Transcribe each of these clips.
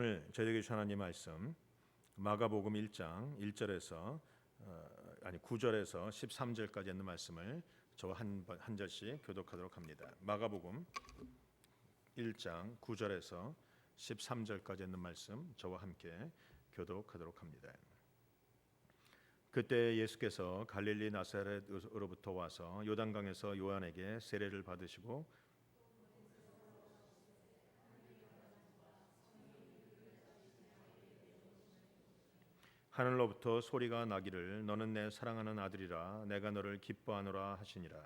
오늘 저에게 주신 하나님 말씀 마가복음 1장 1절에서 9절에서 13절까지 있는 말씀을 저와 한 절씩 교독하도록 합니다. 마가복음 1장 9절에서 13절까지 있는 말씀 저와 함께 교독하도록 합니다. 그때 예수께서 갈릴리 나사렛으로부터 와서 요단강에서 요한에게 세례를 받으시고 하늘로부터 소리가 나기를 너는 내 사랑하는 아들이라 내가 너를 기뻐하노라 하시니라.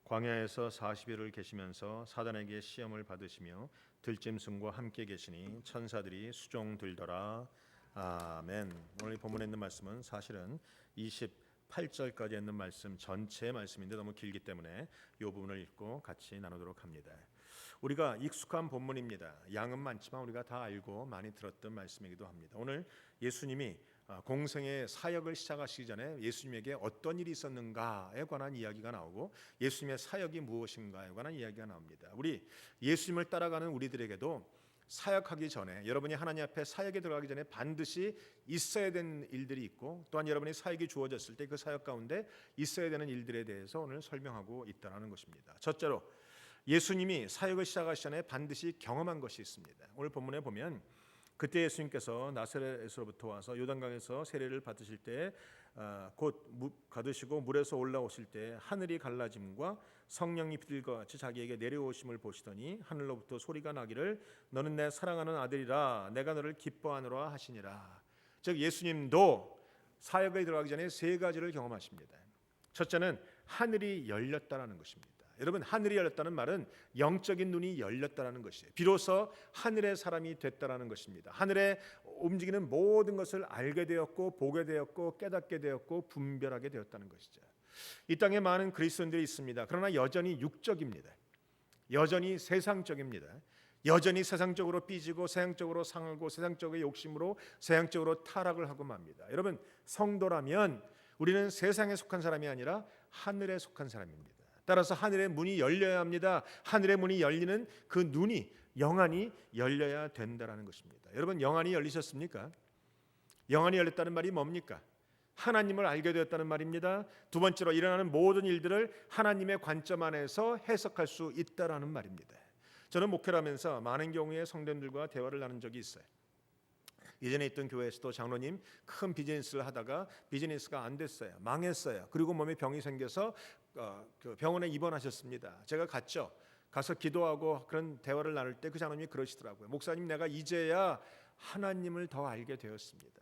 광야에서 40일을 계시면서 사단에게 시험을 받으시며 들짐승과 함께 계시니 천사들이 수종들더라. 아멘. 오늘 본문에 있는 말씀은 사실은 28절까지 있는 말씀 전체의 말씀인데 너무 길기 때문에 이 부분을 읽고 같이 나누도록 합니다. 우리가 익숙한 본문입니다. 양은 많지만 우리가 다 알고 많이 들었던 말씀이기도 합니다. 오늘 예수님이 공생의 사역을 시작하시기 전에 예수님에게 어떤 일이 있었는가에 관한 이야기가 나오고 예수님의 사역이 무엇인가에 관한 이야기가 나옵니다. 우리 예수님을 따라가는 우리들에게도 사역하기 전에, 여러분이 하나님 앞에 사역에 들어가기 전에 반드시 있어야 되는 일들이 있고, 또한 여러분이 사역이 주어졌을 때 그 사역 가운데 있어야 되는 일들에 대해서 오늘 설명하고 있다는 것입니다. 첫째로 예수님이 사역을 시작하기 전에 반드시 경험한 것이 있습니다. 오늘 본문에 보면 그때 예수님께서 나사렛에서부터 와서 요단강에서 세례를 받으실 때 곧 가드시고 물에서 올라오실 때 하늘이 갈라짐과 성령이 비둘기와 같이 자기에게 내려오심을 보시더니 하늘로부터 소리가 나기를 너는 내 사랑하는 아들이라 내가 너를 기뻐하노라 하시니라. 즉 예수님도 사역에 들어가기 전에 세 가지를 경험하십니다. 첫째는 하늘이 열렸다라는 것입니다. 여러분, 하늘이 열렸다는 말은 영적인 눈이 열렸다라는 것이에요. 비로소 하늘의 사람이 됐다라는 것입니다. 하늘에 움직이는 모든 것을 알게 되었고 보게 되었고 깨닫게 되었고 분별하게 되었다는 것이죠. 이 땅에 많은 그리스도인들이 있습니다. 그러나 여전히 육적입니다. 여전히 세상적입니다. 여전히 세상적으로 삐지고 세상적으로 상하고 세상적의 욕심으로 세상적으로 타락을 하고 맙니다. 여러분, 성도라면 우리는 세상에 속한 사람이 아니라 하늘에 속한 사람입니다. 따라서 하늘의 문이 열려야 합니다. 하늘의 문이 열리는 그 눈이 영안이 열려야 된다는 것입니다. 여러분, 영안이 열리셨습니까? 영안이 열렸다는 말이 뭡니까? 하나님을 알게 되었다는 말입니다. 두 번째로 일어나는 모든 일들을 하나님의 관점 안에서 해석할 수 있다는 말입니다. 저는 목회를 하면서 많은 경우에 성도님들과 대화를 나눈 적이 있어요. 예전에 있던 교회에서도 장로님 큰 비즈니스를 하다가 비즈니스가 안 됐어요. 망했어요. 그리고 몸에 병이 생겨서 병원에 입원하셨습니다. 제가 갔죠. 가서 기도하고 그런 대화를 나눌 때 그 장로님이 그러시더라고요. 목사님, 내가 이제야 하나님을 더 알게 되었습니다.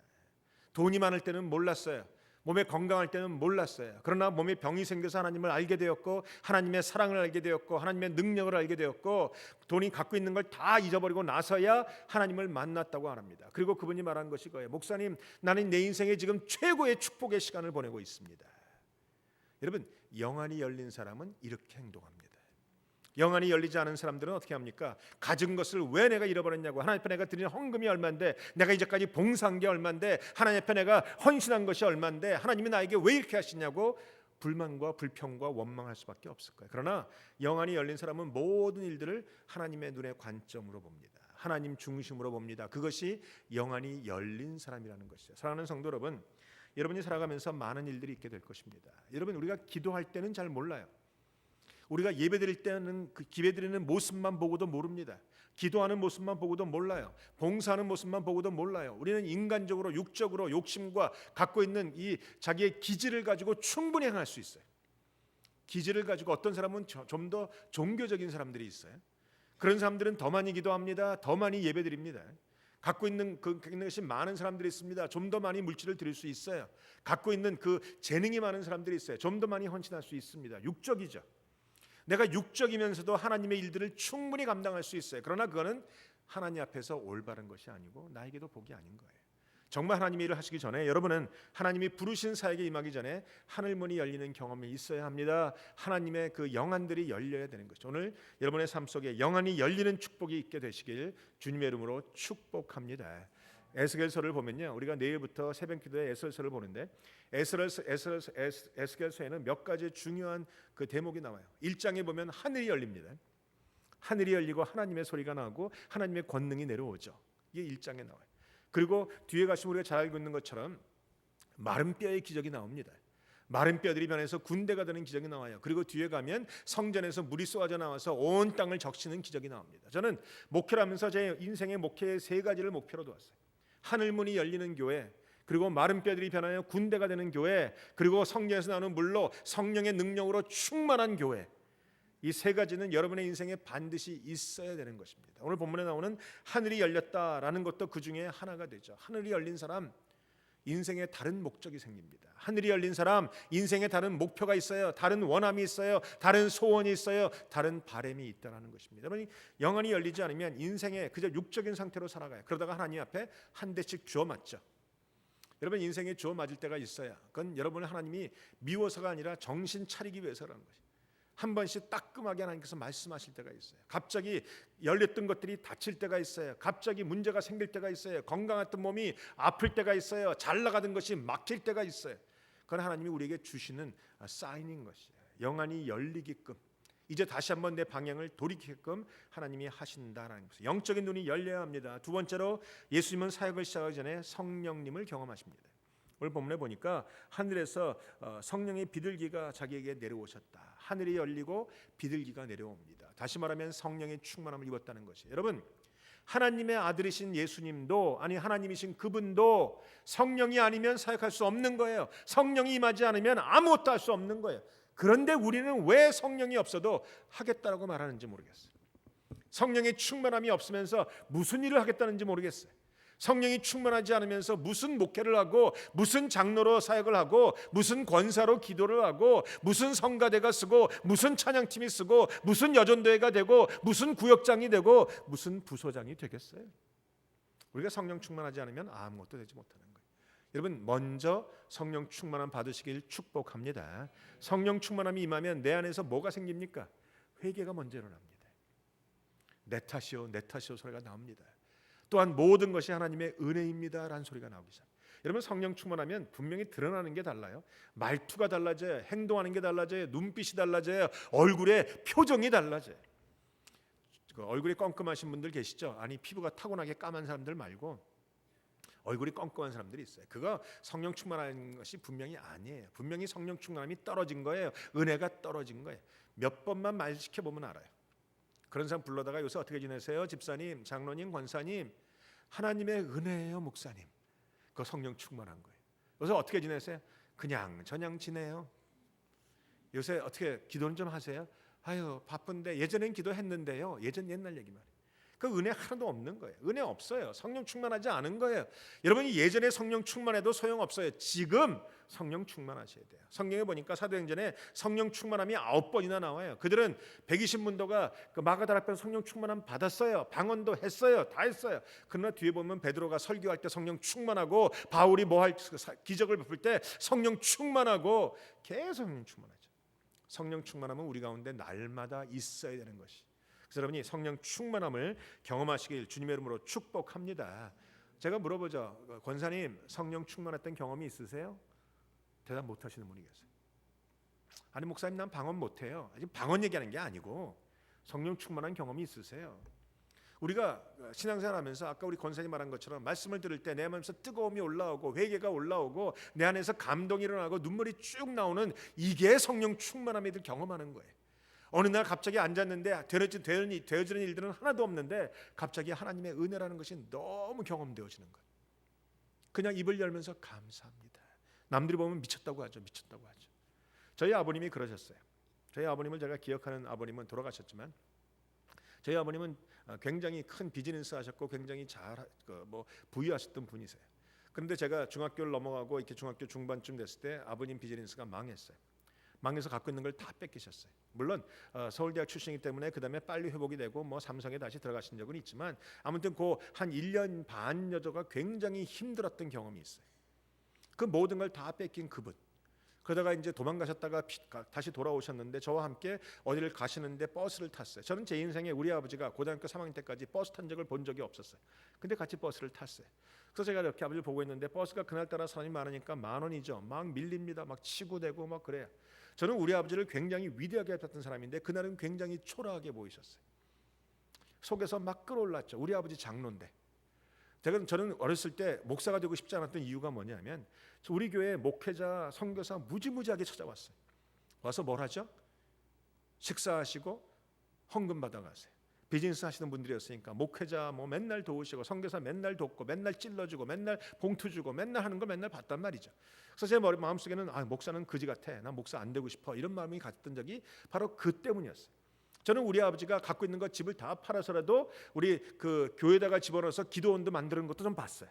돈이 많을 때는 몰랐어요. 몸에 건강할 때는 몰랐어요. 그러나 몸에 병이 생겨서 하나님을 알게 되었고 하나님의 사랑을 알게 되었고 하나님의 능력을 알게 되었고 돈이 갖고 있는 걸 다 잊어버리고 나서야 하나님을 만났다고 합니다. 그리고 그분이 말한 것이 거예요. 목사님, 나는 내 인생에 지금 최고의 축복의 시간을 보내고 있습니다. 여러분, 영안이 열린 사람은 이렇게 행동합니다. 영안이 열리지 않은 사람들은 어떻게 합니까? 가진 것을 왜 내가 잃어버렸냐고. 하나님 앞에 내가 드리는 헌금이 얼마인데, 내가 이제까지 봉사한 게 얼마인데, 하나님 앞에 내가 헌신한 것이 얼마인데 하나님이 나에게 왜 이렇게 하시냐고 불만과 불평과 원망할 수밖에 없을 거예요. 그러나 영안이 열린 사람은 모든 일들을 하나님의 눈의 관점으로 봅니다. 하나님 중심으로 봅니다. 그것이 영안이 열린 사람이라는 것이죠. 사랑하는 성도 여러분, 여러분이 살아가면서 많은 일들이 있게 될 것입니다. 여러분, 우리가 기도할 때는 잘 몰라요. 우리가 예배드릴 때는 그 기도드리는 모습만 보고도 모릅니다. 기도하는 모습만 보고도 몰라요. 봉사하는 모습만 보고도 몰라요. 우리는 인간적으로 육적으로 욕심과 갖고 있는 이 자기의 기질을 가지고 충분히 행할 수 있어요. 기질을 가지고 어떤 사람은 좀 더 종교적인 사람들이 있어요. 그런 사람들은 더 많이 기도합니다. 더 많이 예배드립니다. 갖고 있는 것이 많은 사람들이 있습니다. 좀 더 많이 물질을 드릴 수 있어요. 갖고 있는 그 재능이 많은 사람들이 있어요. 좀 더 많이 헌신할 수 있습니다. 육적이죠. 내가 육적이면서도 하나님의 일들을 충분히 감당할 수 있어요. 그러나 그거는 하나님 앞에서 올바른 것이 아니고 나에게도 복이 아닌 거예요. 정말 하나님의 일을 하시기 전에 여러분은 하나님이 부르신 사역에 임하기 전에 하늘문이 열리는 경험이 있어야 합니다. 하나님의 그 영안들이 열려야 되는 거죠. 오늘 여러분의 삶 속에 영안이 열리는 축복이 있게 되시길 주님의 이름으로 축복합니다. 에스겔서를 보면요, 우리가 내일부터 새벽기도에 에스겔서를 보는데 에스겔서에는 몇 가지 중요한 그 대목이 나와요. 1장에 보면 하늘이 열립니다. 하늘이 열리고 하나님의 소리가 나고 하나님의 권능이 내려오죠. 이게 1장에 나와요. 그리고 뒤에 가시면 우리가 잘 알고 있는 것처럼 마른 뼈의 기적이 나옵니다. 마른 뼈들이 변해서 군대가 되는 기적이 나와요. 그리고 뒤에 가면 성전에서 물이 쏟아져 나와서 온 땅을 적시는 기적이 나옵니다. 저는 목회를 하면서 제 인생의 목회의 3가지를 목표로 두었어요. 하늘문이 열리는 교회, 그리고 마른 뼈들이 변하여 군대가 되는 교회, 그리고 성전에서 나오는 물로 성령의 능력으로 충만한 교회. 이 3가지는 여러분의 인생에 반드시 있어야 되는 것입니다. 오늘 본문에 나오는 하늘이 열렸다라는 것도 그 중에 하나가 되죠. 하늘이 열린 사람 인생에 다른 목적이 생깁니다. 하늘이 열린 사람 인생에 다른 목표가 있어요. 다른 원함이 있어요. 다른 소원이 있어요. 다른 바람이 있다는 것입니다. 여러분, 영안이 열리지 않으면 인생에 그저 육적인 상태로 살아가요. 그러다가 하나님 앞에 한 대씩 주워 맞죠. 여러분, 인생에 주워 맞을 때가 있어요. 그건 여러분을 하나님이 미워서가 아니라 정신 차리기 위해서라는 것이죠. 한 번씩 따끔하게 하나님께서 말씀하실 때가 있어요. 갑자기 열렸던 것들이 닫힐 때가 있어요. 갑자기 문제가 생길 때가 있어요. 건강했던 몸이 아플 때가 있어요. 잘 나가던 것이 막힐 때가 있어요. 그건 하나님이 우리에게 주시는 사인인 것이에요. 영안이 열리게끔, 이제 다시 한번 내 방향을 돌이키게끔 하나님이 하신다라는 것이에요. 영적인 눈이 열려야 합니다. 두 번째로 예수님은 사역을 시작하기 전에 성령님을 경험하십니다. 오늘 본문에 보니까 하늘에서 성령의 비둘기가 자기에게 내려오셨다. 하늘이 열리고 비둘기가 내려옵니다. 다시 말하면 성령의 충만함을 입었다는 것이에요. 여러분, 하나님의 아들이신 예수님도, 아니 하나님이신 그분도 성령이 아니면 사역할 수 없는 거예요. 성령이 임하지 않으면 아무것도 할 수 없는 거예요. 그런데 우리는 왜 성령이 없어도 하겠다라고 말하는지 모르겠어요. 성령의 충만함이 없으면서 무슨 일을 하겠다는지 모르겠어요. 성령이 충만하지 않으면서 무슨 목회를 하고 무슨 장로로 사역을 하고 무슨 권사로 기도를 하고 무슨 성가대가 쓰고 무슨 찬양팀이 쓰고 무슨 여전도회가 되고 무슨 구역장이 되고 무슨 부소장이 되겠어요? 우리가 성령 충만하지 않으면 아무것도 되지 못하는 거예요. 여러분, 먼저 성령 충만함 받으시길 축복합니다. 성령 충만함이 임하면 내 안에서 뭐가 생깁니까? 회개가 먼저 일어납니다. 내 탓이요 내 탓이요 소리가 나옵니다. 또한 모든 것이 하나님의 은혜입니다라는 소리가 나오기 시작합니다. 여러분, 성령 충만하면 분명히 드러나는 게 달라요. 말투가 달라져요. 행동하는 게 달라져요. 눈빛이 달라져요. 얼굴의 표정이 달라져요. 얼굴이 껌껌하신 분들 계시죠? 아니, 피부가 타고나게 까만 사람들 말고 얼굴이 껌껌한 사람들이 있어요. 그거 성령 충만한 것이 분명히 아니에요. 분명히 성령 충만함이 떨어진 거예요. 은혜가 떨어진 거예요. 몇 번만 말 시켜보면 알아요. 그런 사람 불러다가 요새 어떻게 지내세요? 집사님, 장로님, 권사님. 하나님의 은혜예요, 목사님. 그거 성령 충만한 거예요. 요새 어떻게 지내세요? 그냥 저냥 지내요. 요새 어떻게 기도는 좀 하세요? 아유, 바쁜데. 예전엔 기도했는데요. 옛날 얘기 말이에요. 그 은혜 하나도 없는 거예요. 은혜 없어요. 성령 충만하지 않은 거예요. 여러분이 예전에 성령 충만해도 소용없어요. 지금 성령 충만하셔야 돼요. 성경에 보니까 사도행전에 성령 충만함이 9번이나 나와요. 그들은 120문도가 그 마가다락방 성령 충만함 받았어요. 방언도 했어요. 다 했어요. 그러나 뒤에 보면 베드로가 설교할 때 성령 충만하고, 바울이 뭐 할 기적을 베풀 때 성령 충만하고, 계속 성령 충만하죠. 성령 충만함은 우리 가운데 날마다 있어야 되는 것이. 그래서 여러분이 성령 충만함을 경험하시길 주님의 이름으로 축복합니다. 제가 물어보죠. 권사님, 성령 충만했던 경험이 있으세요? 대답 못 하시는 분이 계세요. 아니, 목사님, 난 방언 못해요. 지금 방언 얘기하는 게 아니고 성령 충만한 경험이 있으세요? 우리가 신앙생활 하면서 아까 우리 권사님 말한 것처럼 말씀을 들을 때 내 마음에서 뜨거움이 올라오고 회개가 올라오고 내 안에서 감동이 일어나고 눈물이 쭉 나오는, 이게 성령 충만함을 경험하는 거예요. 어느 날 갑자기 앉았는데 되어지는 일들은 하나도 없는데 갑자기 하나님의 은혜라는 것이 너무 경험되어지는 거예요. 그냥 입을 열면서 감사합니다. 남들이 보면 미쳤다고 하죠. 저희 아버님이 그러셨어요. 저희 아버님을 제가 기억하는 아버님은 돌아가셨지만, 저희 아버님은 굉장히 큰 비즈니스 하셨고 굉장히 부유하셨던 분이세요. 그런데 제가 중학교를 넘어가고 이렇게 중학교 중반쯤 됐을 때 아버님 비즈니스가 망했어요. 망해서 갖고 있는 걸 다 뺏기셨어요. 물론 서울대학 출신이기 때문에 그 다음에 빨리 회복이 되고 삼성에 다시 들어가신 적은 있지만, 아무튼 그 한 1년 반 여조가 굉장히 힘들었던 경험이 있어요. 그 모든 걸 다 뺏긴 그분. 그러다가 이제 도망가셨다가 다시 돌아오셨는데 저와 함께 어디를 가시는데 버스를 탔어요. 저는 제 인생에 우리 아버지가 고등학교 3학년 때까지 버스 탄 적을 본 적이 없었어요. 근데 같이 버스를 탔어요. 그래서 제가 이렇게 아버지를 보고 있는데 버스가 그날따라 사람이 많으니까 10,000원이죠. 막 밀립니다. 막 치고 대고 막 그래요. 저는 우리 아버지를 굉장히 위대하게 봤던 사람인데 그날은 굉장히 초라하게 보이셨어요. 속에서 막 끌어올랐죠. 우리 아버지 장로인데. 저는 어렸을 때 목사가 되고 싶지 않았던 이유가 뭐냐면 우리 교회 목회자, 선교사 무지무지하게 찾아왔어요. 와서 뭘 하죠? 식사하시고 헌금 받아가세요. 비즈니스 하시는 분들이었으니까 목회자 뭐 맨날 도우시고 선교사 맨날 돕고 맨날 찔러주고 맨날 봉투 주고 맨날 하는 거 맨날 봤단 말이죠. 그래서 제 마음속에는 목사는 그지 같아. 난 목사 안 되고 싶어. 이런 마음이 갔던 적이 바로 그 때문이었어요. 저는 우리 아버지가 갖고 있는 것 집을 다 팔아서라도 우리 그 교회에다가 집어넣어서 기도원도 만드는 것도 좀 봤어요.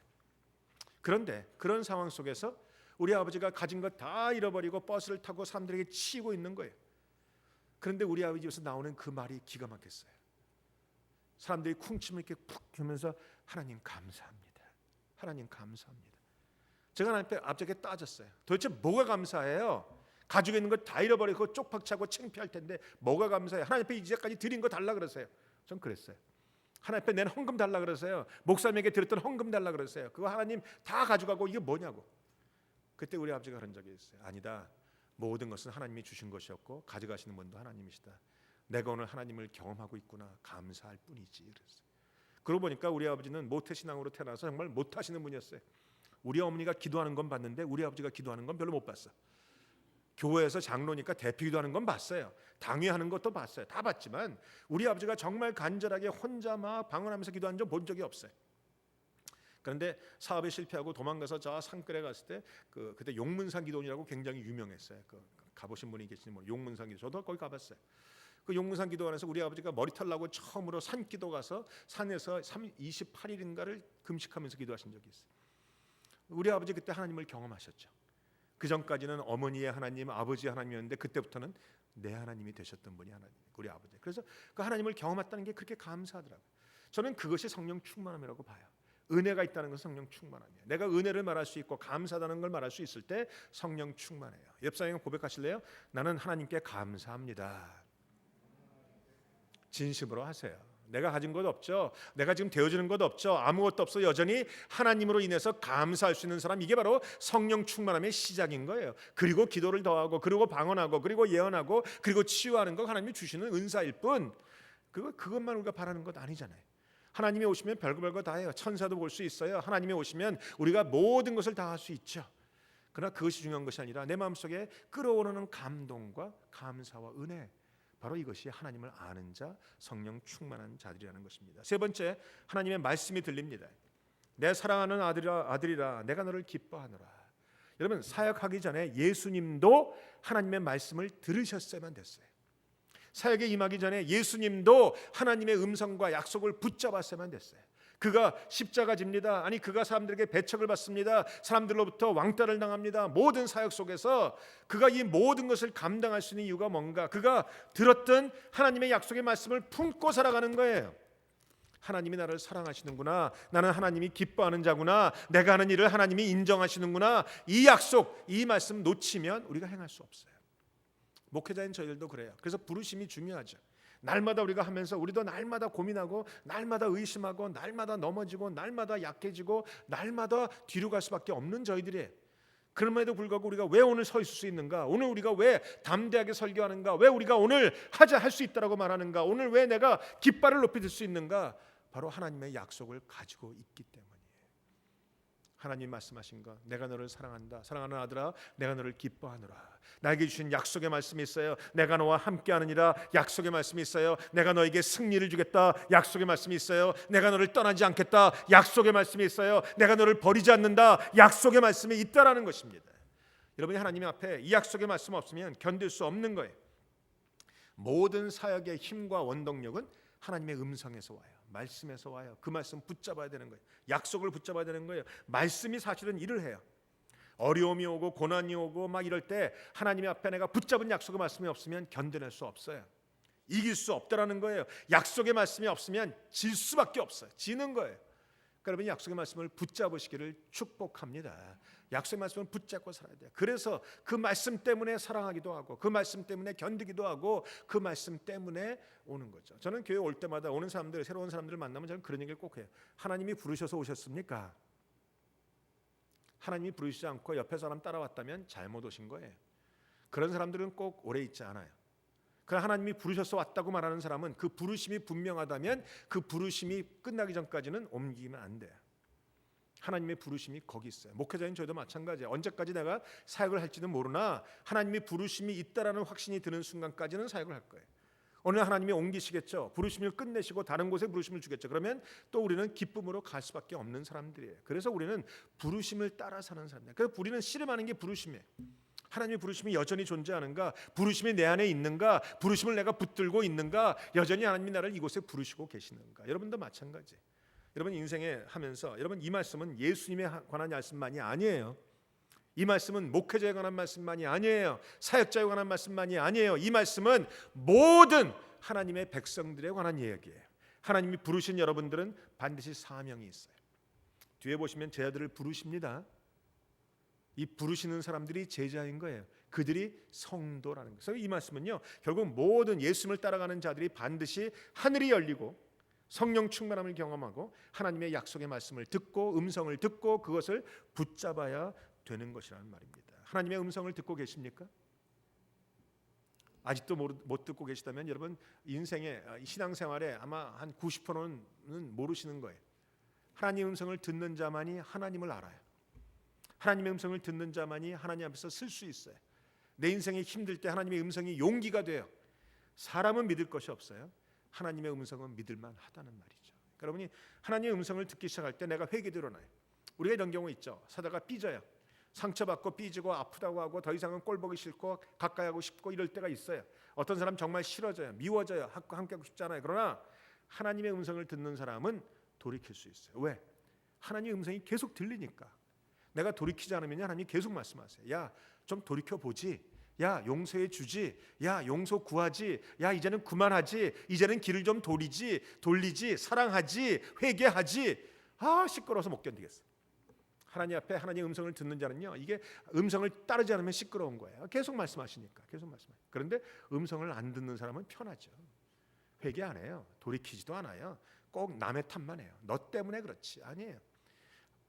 그런데 그런 상황 속에서 우리 아버지가 가진 것 다 잃어버리고 버스를 타고 사람들에게 치이고 있는 거예요. 그런데 우리 아버지 입에서 나오는 그 말이 기가 막혔어요. 사람들이 쿵침을 이렇게 푹 하면서 하나님 감사합니다. 하나님 감사합니다. 제가 하나님 앞에 따졌어요. 도대체 뭐가 감사해요? 가지고 있는 거 다 잃어버리고 쪽박차고 창피할 텐데 뭐가 감사해요? 하나님 앞에 이제까지 드린 거 달라 그러세요. 전 그랬어요. 하나님 앞에 낸 헌금 달라 그러세요. 목사님에게 드렸던 헌금 달라 그러세요. 그거 하나님 다 가져가고 이게 뭐냐고. 그때 우리 아버지가 그런 적이 있어요. 아니다. 모든 것은 하나님이 주신 것이었고 가져가시는 분도 하나님이시다. 내가 오늘 하나님을 경험하고 있구나. 감사할 뿐이지. 그랬어요. 그러고 보니까 우리 아버지는 모태신앙으로 태어나서 정말 못하시는 분이었어요. 우리 어머니가 기도하는 건 봤는데 우리 아버지가 기도하는 건 별로 못 봤어. 교회에서 장로니까 대피 기도하는 건 봤어요. 당회하는 것도 봤어요. 다 봤지만 우리 아버지가 정말 간절하게 혼자 막 방언하면서 기도한 적 본 적이 없어요. 그런데 사업에 실패하고 도망가서 저 산골에 갔을 때 그때 용문산 기도원이라고 굉장히 유명했어요. 가보신 분이 계시지 뭐 용문산 기도. 저도 거기 가봤어요. 그 용문산 기도원에서 우리 아버지가 머리털 나고 처음으로 산기도 가서 산에서 28일인가를 금식하면서 기도하신 적이 있어요. 우리 아버지 그때 하나님을 경험하셨죠. 그 전까지는 어머니의 하나님, 아버지의 하나님이었는데 그때부터는 내 하나님이 되셨던 분이 하나님, 우리 아버지. 그래서 그 하나님을 경험했다는 게 그렇게 감사하더라고요. 저는 그것이 성령 충만함이라고 봐요. 은혜가 있다는 것은 성령 충만함이에요. 내가 은혜를 말할 수 있고 감사하다는 걸 말할 수 있을 때 성령 충만해요. 옆 사람이 고백하실래요? 나는 하나님께 감사합니다. 진심으로 하세요. 내가 가진 것 없죠. 내가 지금 되어주는 것 없죠. 아무것도 없어. 여전히 하나님으로 인해서 감사할 수 있는 사람, 이게 바로 성령 충만함의 시작인 거예요. 그리고 기도를 더하고, 그리고 방언하고, 그리고 예언하고, 그리고 치유하는 거 하나님이 주시는 은사일 뿐, 그것만 우리가 바라는 것 아니잖아요. 하나님이 오시면 별거 다 해요. 천사도 볼 수 있어요. 하나님이 오시면 우리가 모든 것을 다 할 수 있죠. 그러나 그것이 중요한 것이 아니라 내 마음속에 끓어오르는 감동과 감사와 은혜, 바로 이것이 하나님을 아는 자, 성령 충만한 자들이라는 것입니다. 세 번째, 하나님의 말씀이 들립니다. 내 사랑하는 아들이라 내가 너를 기뻐하노라. 여러분, 사역하기 전에 예수님도 하나님의 말씀을 들으셨어야만 됐어요. 사역에 임하기 전에 예수님도 하나님의 음성과 약속을 붙잡았어야만 됐어요. 그가 십자가 집니다. 아니, 그가 사람들에게 배척을 받습니다. 사람들로부터 왕따를 당합니다. 모든 사역 속에서 그가 이 모든 것을 감당할 수 있는 이유가 뭔가? 그가 들었던 하나님의 약속의 말씀을 품고 살아가는 거예요. 하나님이 나를 사랑하시는구나. 나는 하나님이 기뻐하는 자구나. 내가 하는 일을 하나님이 인정하시는구나. 이 약속, 이 말씀 놓치면 우리가 행할 수 없어요. 목회자인 저희들도 그래요. 그래서 부르심이 중요하죠. 날마다 우리가 하면서 우리도 날마다 고민하고, 날마다 의심하고, 날마다 넘어지고, 날마다 약해지고, 날마다 뒤로 갈 수밖에 없는 저희들이에요. 그럼에도 불구하고 우리가 왜 오늘 서 있을 수 있는가? 오늘 우리가 왜 담대하게 설교하는가? 왜 우리가 오늘 할 수 있다라고 말하는가? 오늘 왜 내가 깃발을 높이 들 수 있는가? 바로 하나님의 약속을 가지고 있기 때문이에요. 하나님 말씀하신 것, 내가 너를 사랑한다. 사랑하는 아들아, 내가 너를 기뻐하노라. 나에게 주신 약속의 말씀이 있어요. 내가 너와 함께하느니라. 약속의 말씀이 있어요. 내가 너에게 승리를 주겠다. 약속의 말씀이 있어요. 내가 너를 떠나지 않겠다. 약속의 말씀이 있어요. 내가 너를 버리지 않는다. 약속의 말씀이 있다라는 것입니다. 여러분이 하나님 앞에 이 약속의 말씀 없으면 견딜 수 없는 거예요. 모든 사역의 힘과 원동력은 하나님의 음성에서 와요. 말씀에서 와요. 그 말씀 붙잡아야 되는 거예요. 약속을 붙잡아야 되는 거예요. 말씀이 사실은 일을 해요. 어려움이 오고 고난이 오고 막 이럴 때 하나님 앞에 내가 붙잡은 약속의 말씀이 없으면 견뎌낼 수 없어요. 이길 수 없다라는 거예요. 약속의 말씀이 없으면 질 수밖에 없어요. 지는 거예요. 그러니까 여러분이 약속의 말씀을 붙잡으시기를 축복합니다. 약속의 말씀을 붙잡고 살아야 돼요. 그래서 그 말씀 때문에 사랑하기도 하고, 그 말씀 때문에 견디기도 하고, 그 말씀 때문에 오는 거죠. 저는 교회 올 때마다 오는 사람들, 새로운 사람들을 만나면 저는 그런 얘기를 꼭 해요. 하나님이 부르셔서 오셨습니까? 하나님이 부르시지 않고 옆에 사람 따라왔다면 잘못 오신 거예요. 그런 사람들은 꼭 오래 있지 않아요. 그러나 하나님이 부르셔서 왔다고 말하는 사람은 그 부르심이 분명하다면 그 부르심이 끝나기 전까지는 옮기면 안 돼요. 하나님의 부르심이 거기 있어요. 목회자인 저도 마찬가지예요. 언제까지 내가 사역을 할지는 모르나 하나님의 부르심이 있다라는 확신이 드는 순간까지는 사역을 할 거예요. 어느 날 하나님이 옮기시겠죠. 부르심을 끝내시고 다른 곳에 부르심을 주겠죠. 그러면 또 우리는 기쁨으로 갈 수밖에 없는 사람들이에요. 그래서 우리는 부르심을 따라 사는 사람이에요. 그래서 우리는 씨름하는 게 부르심이에요. 하나님의 부르심이 여전히 존재하는가? 부르심이 내 안에 있는가? 부르심을 내가 붙들고 있는가? 여전히 하나님이 나를 이곳에 부르시고 계시는가? 여러분도 마찬가지. 여러분 인생에 하면서 여러분 이 말씀은 예수님에 관한 말씀만이 아니에요. 이 말씀은 목회자에 관한 말씀만이 아니에요. 사역자에 관한 말씀만이 아니에요. 이 말씀은 모든 하나님의 백성들에 관한 이야기예요. 하나님이 부르신 여러분들은 반드시 사명이 있어요. 뒤에 보시면 제자들을 부르십니다. 이 부르시는 사람들이 제자인 거예요. 그들이 성도라는 거예요. 그래서 이 말씀은요, 결국 모든 예수님을 따라가는 자들이 반드시 하늘이 열리고 성령 충만함을 경험하고 하나님의 약속의 말씀을 듣고 음성을 듣고 그것을 붙잡아야 되는 것이라는 말입니다. 하나님의 음성을 듣고 계십니까? 아직도 못 듣고 계시다면 여러분 인생의 신앙생활에 아마 한 90%는 모르시는 거예요. 하나님의 음성을 듣는 자만이 하나님을 알아요. 하나님의 음성을 듣는 자만이 하나님 앞에서 쓸 수 있어요. 내 인생이 힘들 때 하나님의 음성이 용기가 돼요. 사람은 믿을 것이 없어요. 하나님의 음성은 믿을만 하다는 말이죠. 여러분이 하나님의 음성을 듣기 시작할 때 내가 회개가 일어나요. 우리가 이런 경우 있죠. 사다가 삐져요. 상처받고 삐지고 아프다고 하고 더 이상은 꼴보기 싫고 가까이 하고 싶고 이럴 때가 있어요. 어떤 사람 정말 싫어져요. 미워져요. 함께하고 싶잖아요. 그러나 하나님의 음성을 듣는 사람은 돌이킬 수 있어요. 왜? 하나님의 음성이 계속 들리니까. 내가 돌이키지 않으면 하나님이 계속 말씀하세요. 야, 좀 돌이켜보지. 야, 용서해 주지. 야, 용서 구하지. 야, 이제는 그만하지. 이제는 길을 좀 돌리지. 사랑하지. 회개하지. 아, 시끄러워서 못 견디겠어. 하나님 앞에 하나님의 음성을 듣는 자는요, 이게 음성을 따르지 않으면 시끄러운 거예요. 계속 말씀하시니까. 계속 말씀하시니까. 그런데 음성을 안 듣는 사람은 편하죠. 회개 안 해요. 돌이키지도 않아요. 꼭 남의 탓만 해요. 너 때문에 그렇지. 아니에요.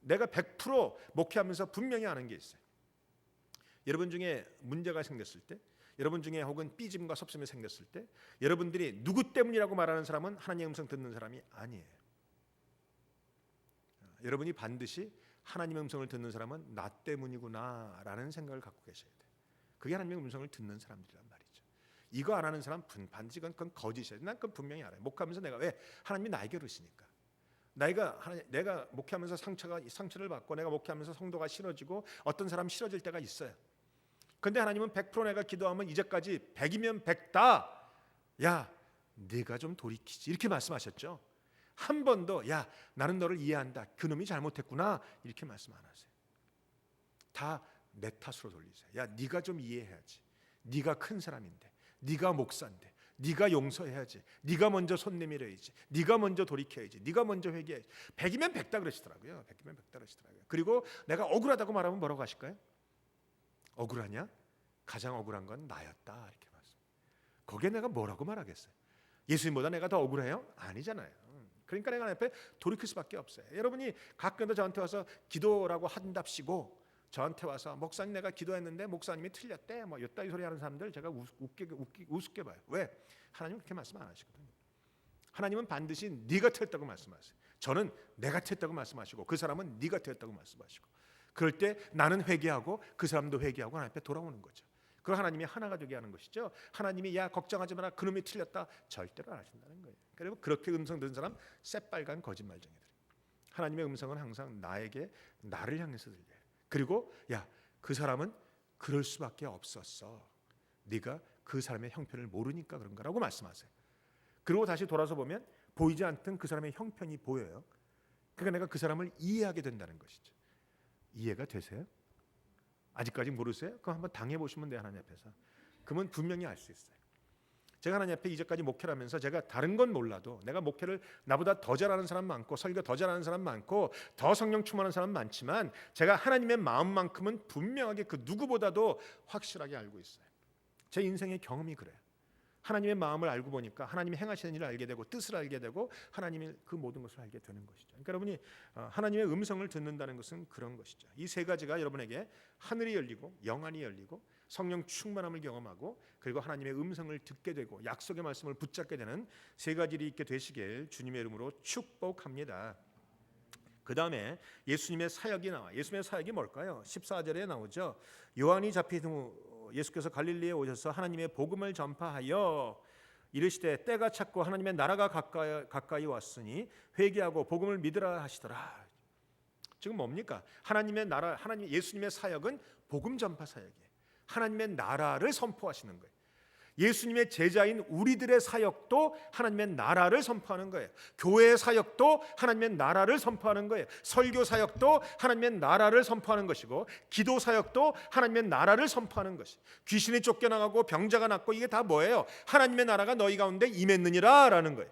내가 100% 목회하면서 분명히 아는 게 있어요. 여러분 중에 문제가 생겼을 때, 여러분 중에 혹은 삐짐과 섭심이 생겼을 때, 여러분들이 누구 때문이라고 말하는 사람은 하나님의 음성 듣는 사람이 아니에요. 여러분이 반드시 하나님의 음성을 듣는 사람은 나 때문이구나라는 생각을 갖고 계셔야 돼요. 그게 하나님의 음성을 듣는 사람들이란 말이죠. 이거 안 하는 사람 반드시 그건 거짓이에요. 난 그건 분명히 알아요. 목회하면서 내가 왜? 하나님이 나에게 그러시니까. 내가 목회하면서 상처를 받고 내가 목회하면서 성도가 싫어지고 어떤 사람 싫어질 때가 있어요. 근데 하나님은 100% 내가 기도하면 이제까지 100이면 100다. 야, 네가 좀 돌이키지. 이렇게 말씀하셨죠. 한 번도 야, 나는 너를 이해한다. 그놈이 잘못했구나. 이렇게 말씀 안 하세요. 다 내 탓으로 돌리세요. 야, 네가 좀 이해해야지. 네가 큰 사람인데. 네가 목사인데. 네가 용서해야지. 네가 먼저 손 내밀어야지. 네가 먼저 돌이켜야지. 네가 먼저 회개해야지. 100이면 100다 그러시더라고요. 100이면 100다 그러시더라고요. 그리고 내가 억울하다고 말하면 뭐라고 하실까요? 억울하냐? 가장 억울한 건 나였다. 이렇게 말씀. 거기에 내가 뭐라고 말하겠어요? 예수님보다 내가 더 억울해요? 아니잖아요. 그러니까 내가 앞에 돌이킬 수밖에 없어요. 여러분이 가끔도 저한테 와서 기도라고 한답시고 저한테 와서 목사님 내가 기도했는데 목사님이 틀렸대 뭐 이따위 소리 하는 사람들 제가 우습게 봐요. 왜? 하나님은 그렇게 말씀 안 하시거든요. 하나님은 반드시 네가 틀렸다고 말씀하세요. 저는 내가 틀렸다고 말씀하시고 그 사람은 네가 틀렸다고 말씀하시고 그럴 때 나는 회개하고 그 사람도 회개하고 하나님 앞에 돌아오는 거죠. 그걸 하나님이 하나가 되게 하는 것이죠. 하나님이 야 걱정하지 마라 그놈이 틀렸다 절대로 안 하신다는 거예요. 그리고 그렇게 음성 듣는 사람 새빨간 거짓말쟁이들. 하나님의 음성은 항상 나를 향해서 들려요. 그리고 야 그 사람은 그럴 수밖에 없었어. 네가 그 사람의 형편을 모르니까 그런 거라고 말씀하세요. 그리고 다시 돌아서 보면 보이지 않던 그 사람의 형편이 보여요. 그러니까 내가 그 사람을 이해하게 된다는 것이죠. 이해가 되세요? 아직까지 모르세요? 그럼 한번 당해보시면 돼요. 하나님 앞에서. 그러면 분명히 알 수 있어요. 제가 하나님 앞에 이제까지 목회를 하면서 제가 다른 건 몰라도 내가 목회를 나보다 더 잘하는 사람 많고 설교 더 잘하는 사람 많고 더 성령 충만한 사람 많지만 제가 하나님의 마음만큼은 분명하게 그 누구보다도 확실하게 알고 있어요. 제 인생의 경험이 그래요. 하나님의 마음을 알고 보니까 하나님이 행하시는 일을 알게 되고 뜻을 알게 되고 하나님의 그 모든 것을 알게 되는 것이죠. 그러니까 여러분이 하나님의 음성을 듣는다는 것은 그런 것이죠. 이 세 가지가 여러분에게 하늘이 열리고 영안이 열리고 성령 충만함을 경험하고 그리고 하나님의 음성을 듣게 되고 약속의 말씀을 붙잡게 되는 세 가지 일이 있게 되시길 주님의 이름으로 축복합니다. 그 다음에 예수님의 사역이 나와. 예수님의 사역이 뭘까요? 14절에 나오죠. 요한이 잡힌 후 예수께서 갈릴리에 오셔서 하나님의 복음을 전파하여 이르시되 때가 찼고 하나님의 나라가 가까이 왔으니 회개하고 복음을 믿으라 하시더라. 지금 뭡니까? 하나님의 나라, 하나님 예수님의 사역은 복음 전파 사역이에요. 하나님의 나라를 선포하시는 거예요. 예수님의 제자인 우리들의 사역도 하나님의 나라를 선포하는 거예요. 교회의 사역도 하나님의 나라를 선포하는 거예요. 설교 사역도 하나님의 나라를 선포하는 것이고 기도 사역도 하나님의 나라를 선포하는 것이. 귀신이 쫓겨나가고 병자가 낫고 이게 다 뭐예요? 하나님의 나라가 너희 가운데 임했느니라 라는 거예요.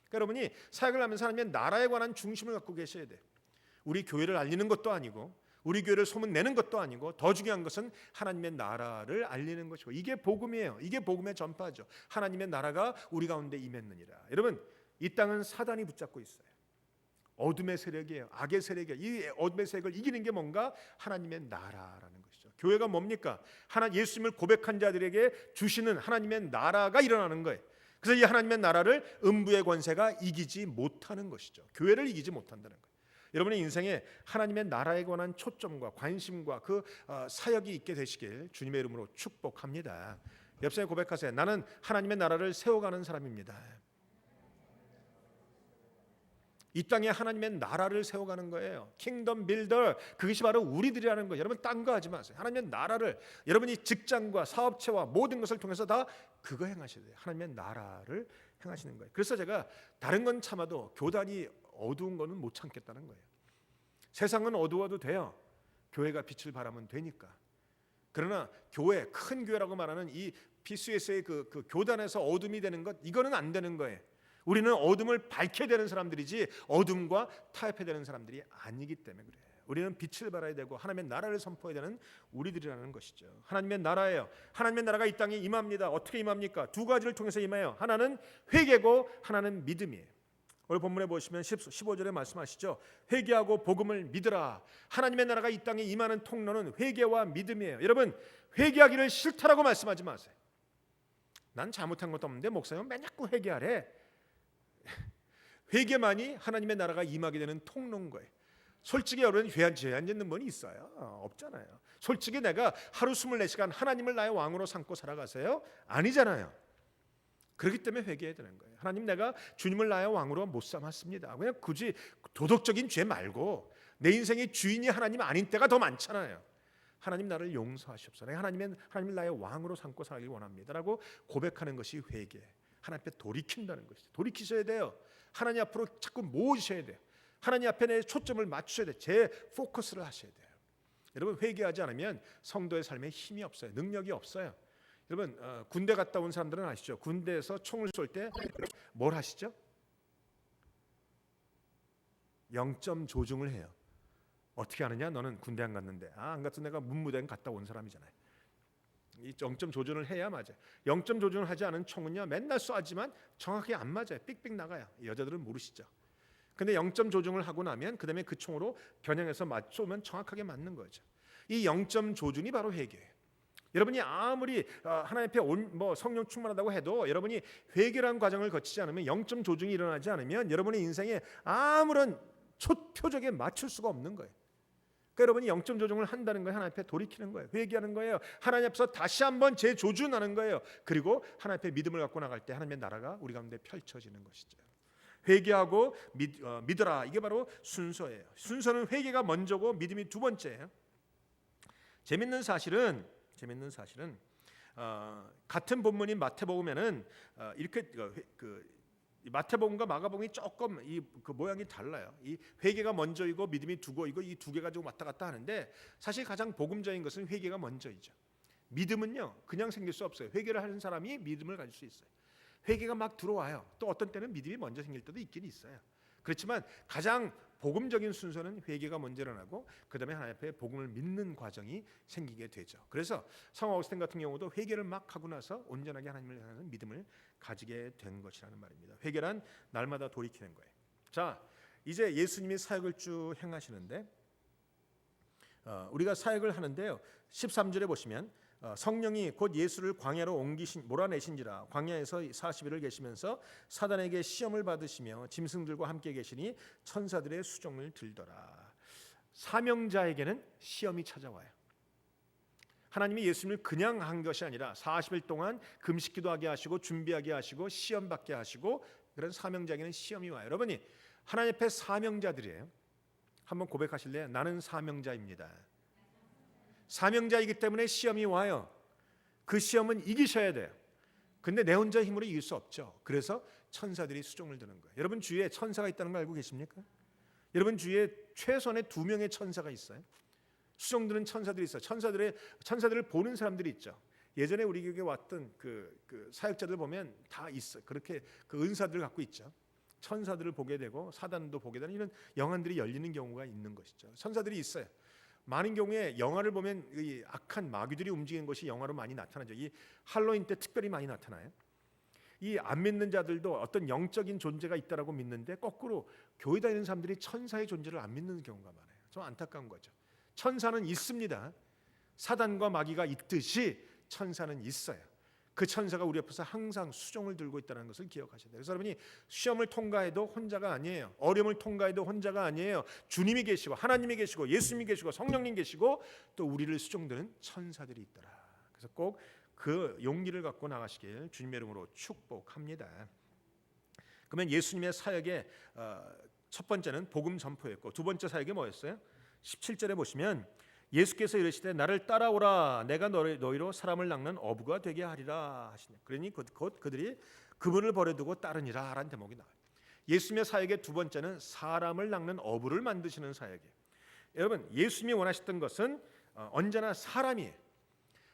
그러니까 여러분이 사역을 하면서 하나님의 나라에 관한 중심을 갖고 계셔야 돼요. 우리 교회를 알리는 것도 아니고 우리 교회를 소문내는 것도 아니고 더 중요한 것은 하나님의 나라를 알리는 것이고 이게 복음이에요. 이게 복음의 전파죠. 하나님의 나라가 우리 가운데 임했느니라. 여러분 이 땅은 사단이 붙잡고 있어요. 어둠의 세력이에요. 악의 세력이에요. 이 어둠의 세력을 이기는 게 뭔가 하나님의 나라라는 것이죠. 교회가 뭡니까? 예수님을 고백한 자들에게 주시는 하나님의 나라가 일어나는 거예요. 그래서 이 하나님의 나라를 음부의 권세가 이기지 못하는 것이죠. 교회를 이기지 못한다는 거예요. 여러분의 인생에 하나님의 나라에 관한 초점과 관심과 그 사역이 있게 되시길 주님의 이름으로 축복합니다. 옆사람에 고백하세요. 나는 하나님의 나라를 세워가는 사람입니다. 이 땅에 하나님의 나라를 세워가는 거예요. 킹덤 빌더, 그것이 바로 우리들이라는 거예요. 여러분 딴 거 하지 마세요. 하나님의 나라를 여러분이 직장과 사업체와 모든 것을 통해서 다 그거 행하셔야 돼요. 하나님의 나라를 행하시는 거예요. 그래서 제가 다른 건 참아도 교단이 어두운 거는 못 참겠다는 거예요. 세상은 어두워도 돼요. 교회가 빛을 발하면 되니까. 그러나 교회, 큰 교회라고 말하는 이 PCS의 그 교단에서 어둠이 되는 것, 이거는 안 되는 거예요. 우리는 어둠을 밝혀야 되는 사람들이지 어둠과 타협해야 되는 사람들이 아니기 때문에 그래요. 우리는 빛을 발해야 되고 하나님의 나라를 선포해야 되는 우리들이라는 것이죠. 하나님의 나라예요. 하나님의 나라가 이 땅에 임합니다. 어떻게 임합니까? 두 가지를 통해서 임해요. 하나는 회개고 하나는 믿음이에요. 오늘 본문에 보시면 15절에 말씀하시죠. 회개하고 복음을 믿으라. 하나님의 나라가 이 땅에 임하는 통로는 회개와 믿음이에요. 여러분 회개하기를 싫다라고 말씀하지 마세요. 난 잘못한 것도 없는데 목사님 맨 자꾸 회개하래. 회개만이 하나님의 나라가 임하게 되는 통로인 거예요. 솔직히 여러분 죄 안 짓는 분이 있어요? 없잖아요. 솔직히 내가 하루 24시간 하나님을 나의 왕으로 삼고 살아가세요? 아니잖아요. 그렇기 때문에 회개해야 되는 거예요. 하나님 내가 주님을 나의 왕으로 못 삼았습니다. 그냥 굳이 도덕적인 죄 말고 내 인생의 주인이 하나님 아닌 때가 더 많잖아요. 하나님 나를 용서하시옵소서. 하나님을 나의 왕으로 삼고 살길 원합니다라고 고백하는 것이 회개. 하나님 앞에 돌이킨다는 것이죠. 돌이키셔야 돼요. 하나님 앞으로 자꾸 모으셔야 돼요. 하나님 앞에 내 초점을 맞추셔야 돼요. 제 포커스를 하셔야 돼요. 여러분 회개하지 않으면 성도의 삶에 힘이 없어요. 능력이 없어요. 여러분 군대 갔다 온 사람들은 아시죠? 군대에서 총을 쏠 때 뭘 하시죠? 0점 조중을 해요. 어떻게 하느냐? 너는 군대 안 갔는데. 안 갔던 내가 문무대에 갔다 온 사람이잖아요. 이 0점 조준을 해야 맞아요. 0점 조준을 하지 않은 총은요 맨날 쏘지만 정확하게 안 맞아요. 삑삑 나가요. 여자들은 모르시죠. 근데 0점 조준을 하고 나면 그 다음에 그 총으로 겨냥해서 쏘면 정확하게 맞는 거죠. 이 0점 조준이 바로 회개예요. 여러분이 아무리 하나님 앞에 성령 충만하다고 해도 여러분이 회개라는 과정을 거치지 않으면 0점 조중이 일어나지 않으면 여러분의 인생에 아무런 표적에 맞출 수가 없는 거예요. 그러니까 여러분이 0점 조중을 한다는 거예요. 하나님 앞에 돌이키는 거예요. 회개하는 거예요. 하나님 앞에서 다시 한번 재조준하는 거예요. 그리고 하나님 앞에 믿음을 갖고 나갈 때 하나님의 나라가 우리 가운데 펼쳐지는 것이죠. 회개하고 믿으라. 이게 바로 순서예요. 순서는 회개가 먼저고 믿음이 두 번째예요. 재밌는 사실은 같은 본문인 마태복음에는 이렇게 마태복음과 마가복음이 조금 그 모양이 달라요. 이 회개가 먼저이고 믿음이 두고이고 이 두 개 가지고 왔다 갔다 하는데 사실 가장 복음적인 것은 회개가 먼저이죠. 믿음은요 그냥 생길 수 없어요. 회개를 하는 사람이 믿음을 가질 수 있어요. 회개가 막 들어와요. 또 어떤 때는 믿음이 먼저 생길 때도 있긴 있어요. 그렇지만 가장 복음적인 순서는 회개가 먼저 일어나고 그 다음에 하나님 앞에 복음을 믿는 과정이 생기게 되죠. 그래서 성 어거스틴 같은 경우도 회개를 막 하고 나서 온전하게 하나님을 향하는 믿음을 가지게 된 것이라는 말입니다. 회개란 날마다 돌이키는 거예요. 자, 이제 예수님이 사역을 쭉 행하시는데 우리가 사역을 하는데요. 13절에 보시면 성령이 곧 예수를 광야로 몰아내신지라 광야에서 40일을 계시면서 사단에게 시험을 받으시며 짐승들과 함께 계시니 천사들의 수종을 들더라. 사명자에게는 시험이 찾아와요. 하나님이 예수님을 그냥 한 것이 아니라 40일 동안 금식 기도하게 하시고 준비하게 하시고 시험 받게 하시고 그런 사명자에게는 시험이 와요. 여러분이 하나님 앞에 사명자들이에요. 한번 고백하실래요? 나는 사명자입니다. 사명자이기 때문에 시험이 와요. 그 시험은 이기셔야 돼요. 근데 내 혼자 힘으로 이길 수 없죠. 그래서 천사들이 수종을 드는 거예요. 여러분 주위에 천사가 있다는 거 알고 계십니까? 여러분 주위에 최소한의 2명의 천사가 있어요. 수종드는 천사들이 있어요. 천사들을 보는 사람들이 있죠. 예전에 우리 교회에 왔던 그 사역자들 보면 다 있어요. 그렇게 그 은사들을 갖고 있죠. 천사들을 보게 되고 사단도 보게 되는 이런 영안들이 열리는 경우가 있는 것이죠. 천사들이 있어요. 많은 경우에 영화를 보면 이 악한 마귀들이 움직이는 것이 영화로 많이 나타나죠. 이 할로윈 때 특별히 많이 나타나요. 이 안 믿는 자들도 어떤 영적인 존재가 있다라고 믿는데 거꾸로 교회 다니는 사람들이 천사의 존재를 안 믿는 경우가 많아요. 좀 안타까운 거죠. 천사는 있습니다. 사단과 마귀가 있듯이 천사는 있어요. 그 천사가 우리 옆에서 항상 수종을 들고 있다는 것을 기억하셔야 돼요. 그래서 여러분이 시험을 통과해도 혼자가 아니에요. 어려움을 통과해도 혼자가 아니에요. 주님이 계시고 하나님이 계시고 예수님이 계시고 성령님 계시고 또 우리를 수종드는 천사들이 있더라. 그래서 꼭 그 용기를 갖고 나가시길 주님의 이름으로 축복합니다. 그러면 예수님의 사역의 첫 번째는 복음 전포였고 두 번째 사역이 뭐였어요? 17절에 보시면 예수께서 이르시되 나를 따라오라 내가 너희로 사람을 낚는 어부가 되게 하리라 하시네. 그러니 곧 그들이 그분을 버려두고 따르니라 라는 대목이 나와요. 예수님의 사역의 두 번째는 사람을 낚는 어부를 만드시는 사역이에요. 여러분 예수님이 원하셨던 것은 언제나 사람이에요.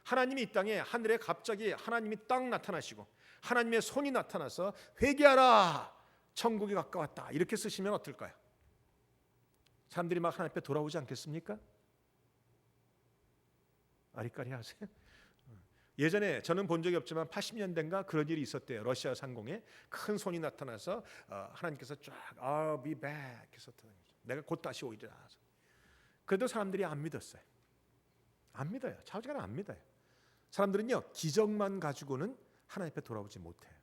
하나님이 이 땅에 하늘에 갑자기 하나님이 딱 나타나시고 하나님의 손이 나타나서 회개하라 천국이 가까웠다 이렇게 쓰시면 어떨까요? 사람들이 막 하나님 앞에 돌아오지 않겠습니까? 아리까리 하세요. 예전에 저는 본 적이 없지만 80년대인가 그런 일이 있었대요. 러시아 상공에 큰 손이 나타나서 하나님께서 쫙 I'll be back 해서 내가 곧 다시 오리라. 그래도 사람들이 안 믿었어요. 안 믿어요. 좌우지간 안 믿어요. 사람들은요 기적만 가지고는 하나님 앞에 돌아오지 못해요.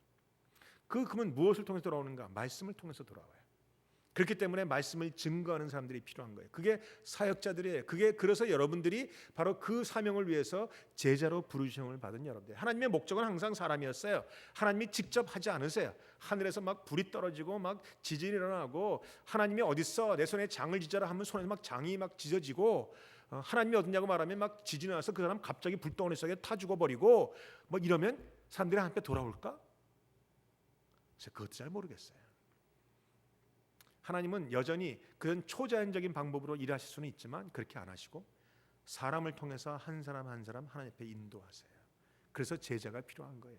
그러면 무엇을 통해서 돌아오는가? 말씀을 통해서 돌아와요. 그렇기 때문에 말씀을 증거하는 사람들이 필요한 거예요. 그게 사역자들이에요. 그래서 여러분들이 바로 그 사명을 위해서 제자로 부르심을 받은 여러분들. 하나님의 목적은 항상 사람이었어요. 하나님이 직접 하지 않으세요. 하늘에서 막 불이 떨어지고 막 지진이 일어나고 하나님이 어디 있어? 내 손에 장을 지져라 하면 손에 막 장이 막 지져지고 하나님이 어디냐고 말하면 막 지진이 나서 그 사람 갑자기 불덩어리 속에 타 죽어버리고 뭐 이러면 사람들이 하나님께 돌아올까? 그래서 그것도 잘 모르겠어요. 하나님은 여전히 그런 초자연적인 방법으로 일하실 수는 있지만 그렇게 안 하시고 사람을 통해서 한 사람 한 사람 하나님 앞에 인도하세요. 그래서 제자가 필요한 거예요.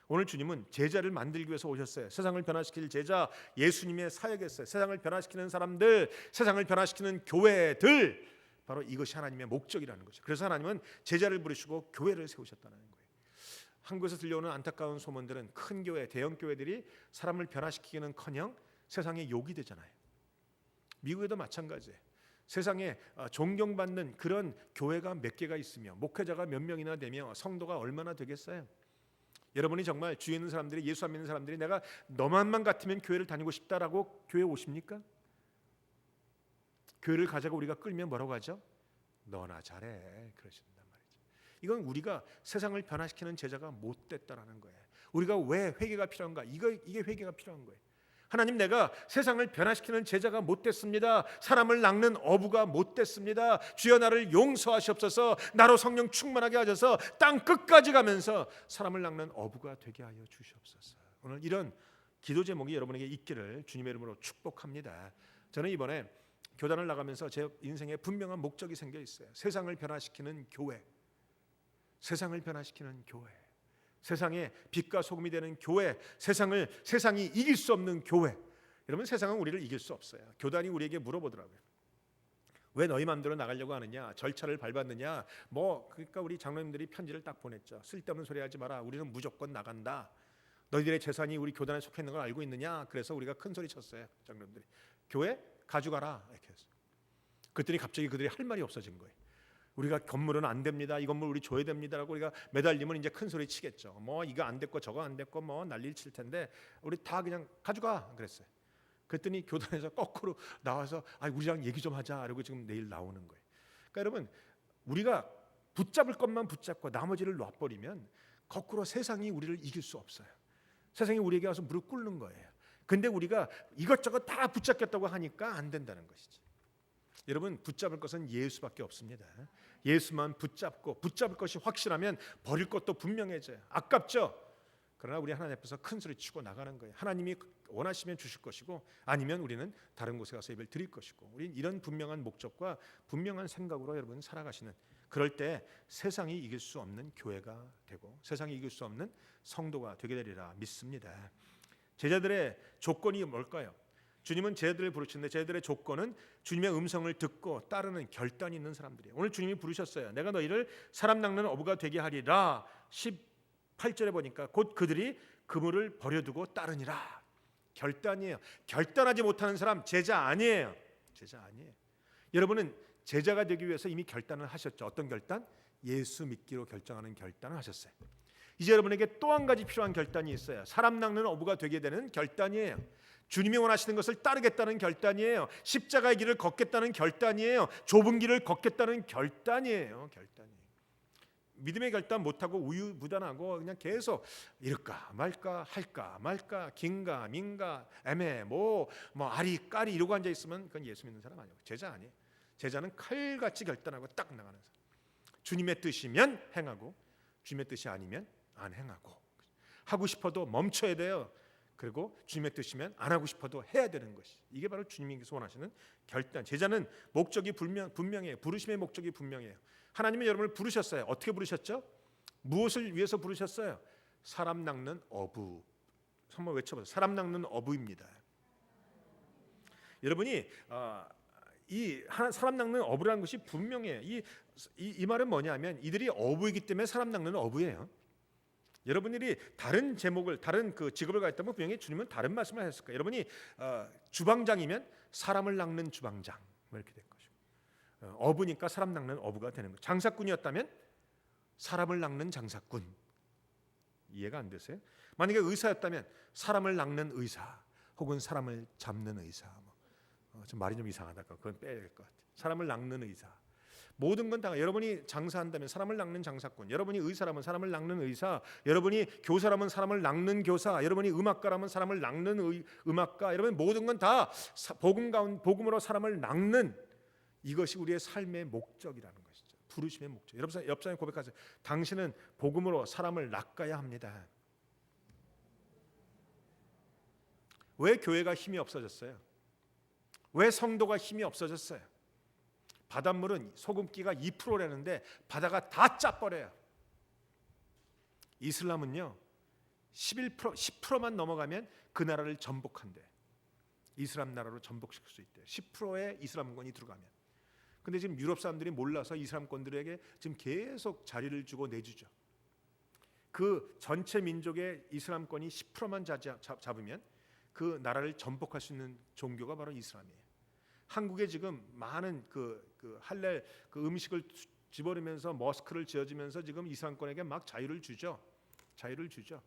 오늘 주님은 제자를 만들기 위해서 오셨어요. 세상을 변화시킬 제자 예수님의 사역이었어요. 세상을 변화시키는 사람들, 세상을 변화시키는 교회들 바로 이것이 하나님의 목적이라는 거죠. 그래서 하나님은 제자를 부르시고 교회를 세우셨다는 거예요. 한국에서 들려오는 안타까운 소문들은 큰 교회, 대형 교회들이 사람을 변화시키기는커녕 세상에 욕이 되잖아요. 미국에도 마찬가지예요. 세상에 존경받는 그런 교회가 몇 개가 있으며 목회자가 몇 명이나 되며 성도가 얼마나 되겠어요? 여러분이 정말 주위에 있는 사람들이 예수 안 믿는 사람들이 내가 너만만 같으면 교회를 다니고 싶다라고 교회 오십니까? 교회를 가자고 우리가 끌면 뭐라고 하죠? 너나 잘해 그러신단 말이죠. 이건 우리가 세상을 변화시키는 제자가 못 됐다라는 거예요. 우리가 왜 회개가 필요한가? 이게 회개가 필요한 거예요. 하나님 내가 세상을 변화시키는 제자가 못 됐습니다. 사람을 낚는 어부가 못 됐습니다. 주여 나를 용서하시옵소서. 나로 성령 충만하게 하셔서 땅 끝까지 가면서 사람을 낚는 어부가 되게 하여 주시옵소서. 오늘 이런 기도 제목이 여러분에게 있기를 주님의 이름으로 축복합니다. 저는 이번에 교단을 나가면서 제 인생에 분명한 목적이 생겨 있어요. 세상을 변화시키는 교회, 세상을 변화시키는 교회, 세상의 빛과 소금이 되는 교회, 세상이 이길 수 없는 교회. 여러분 세상은 우리를 이길 수 없어요. 교단이 우리에게 물어보더라고요. 왜 너희 마음대로 나가려고 하느냐? 절차를 밟았느냐? 그러니까 우리 장로님들이 편지를 딱 보냈죠. 쓸데없는 소리 하지 마라. 우리는 무조건 나간다. 너희들의 재산이 우리 교단에 속해 있는 걸 알고 있느냐? 그래서 우리가 큰 소리 쳤어요. 장로님들이. 교회 가져가라 이렇게 했어요. 그랬더니 갑자기 그들이 할 말이 없어진 거예요. 우리가 건물은 안 됩니다. 이 건물 우리 줘야 됩니다라고 우리가 매달리면 이제 큰 소리 치겠죠. 뭐 이거 안 됐고 저거 안 됐고 뭐 난리를 칠 텐데 우리 다 그냥 가져가 그랬어요. 그랬더니 교단에서 거꾸로 나와서 우리랑 얘기 좀 하자. 그러고 지금 내일 나오는 거예요. 그러니까 여러분 우리가 붙잡을 것만 붙잡고 나머지를 놔버리면 거꾸로 세상이 우리를 이길 수 없어요. 세상이 우리에게 와서 무릎 꿇는 거예요. 근데 우리가 이것저것 다 붙잡겠다고 하니까 안 된다는 것이지. 여러분 붙잡을 것은 예수밖에 없습니다. 예수만 붙잡고 붙잡을 것이 확실하면 버릴 것도 분명해져요. 아깝죠? 그러나 우리 하나님 앞에서 큰 소리 치고 나가는 거예요. 하나님이 원하시면 주실 것이고 아니면 우리는 다른 곳에 가서 예배를 드릴 것이고 우리는 이런 분명한 목적과 분명한 생각으로 여러분 살아가시는 그럴 때 세상이 이길 수 없는 교회가 되고 세상이 이길 수 없는 성도가 되게 되리라 믿습니다. 제자들의 조건이 뭘까요? 주님은 제자들을 부르시는데 제자들의 조건은 주님의 음성을 듣고 따르는 결단이 있는 사람들이에요. 오늘 주님이 부르셨어요. 내가 너희를 사람 낚는 어부가 되게 하리라. 18절에 보니까 곧 그들이 그물을 버려두고 따르니라. 결단이에요. 결단하지 못하는 사람 제자 아니에요. 제자 아니에요. 여러분은 제자가 되기 위해서 이미 결단을 하셨죠. 어떤 결단? 예수 믿기로 결정하는 결단을 하셨어요. 이제 여러분에게 또 한 가지 필요한 결단이 있어요. 사람 낚는 어부가 되게 되는 결단이에요. 주님이 원하시는 것을 따르겠다는 결단이에요. 십자가의 길을 걷겠다는 결단이에요. 좁은 길을 걷겠다는 결단이에요. 결단이에요. 믿음의 결단 못하고 우유부단하고 그냥 계속 이럴까 말까 할까 말까 긴가 민가 애매 뭐 아리 까리 이러고 앉아 있으면 그건 예수 믿는 사람 아니에요. 제자 아니에요. 제자는 칼같이 결단하고 딱 나가는 사람. 주님의 뜻이면 행하고 주님의 뜻이 아니면 안 행하고 하고 싶어도 멈춰야 돼요. 그리고 주님의 뜻이면 안 하고 싶어도 해야 되는 것이 이게 바로 주님께서 원하시는 결단. 제자는 목적이 분명해요. 부르심의 목적이 분명해요. 하나님은 여러분을 부르셨어요. 어떻게 부르셨죠? 무엇을 위해서 부르셨어요? 사람 낚는 어부. 한번 외쳐보세요. 사람 낚는 어부입니다. 여러분이 이 사람 낚는 어부라는 것이 분명해요. 이 말은 뭐냐면 이들이 어부이기 때문에 사람 낚는 어부예요. 여러분들이 다른 제목을 다른 그 직업을 가졌다면 분명히 주님은 다른 말씀을 하셨을 거예요. 여러분이 주방장이면 사람을 낚는 주방장 이렇게 될 것이고 어부니까 사람 낚는 어부가 되는 거죠. 장사꾼이었다면 사람을 낚는 장사꾼. 이해가 안 되세요? 만약에 의사였다면 사람을 낚는 의사 혹은 사람을 잡는 의사. 좀 말이 좀 이상하다. 그건 빼야 될 것 같아요. 사람을 낚는 의사. 모든 건 다 여러분이 장사한다면 사람을 낚는 장사꾼, 여러분이 의사라면 사람을 낚는 의사, 여러분이 교사라면 사람을 낚는 교사, 여러분이 음악가라면 사람을 낚는 음악가, 여러분 모든 건 다 복음으로 사람을 낚는 이것이 우리의 삶의 목적이라는 것이죠. 부르심의 목적. 여러분 옆 사람이 고백하세요. 당신은 복음으로 사람을 낚아야 합니다. 왜 교회가 힘이 없어졌어요? 왜 성도가 힘이 없어졌어요? 바닷물은 소금기가 2%라는데 바다가 다 짜버려요. 이슬람은요 11%, 10%만 넘어가면 그 나라를 전복한대. 이슬람 나라로 전복시킬 수 있대요. 10%의 이슬람권이 들어가면. 근데 지금 유럽 사람들이 몰라서 이슬람권들에게 지금 계속 자리를 주고 내주죠. 그 전체 민족의 이슬람권이 10%만 잡으면 그 나라를 전복할 수 있는 종교가 바로 이슬람이에요. 한국에 지금 많은 그 할렐 그 음식을 집어넣으면서 머스크를 지어주면서 지금 이슬람권에게 막 자유를 주죠. 자유를 주죠.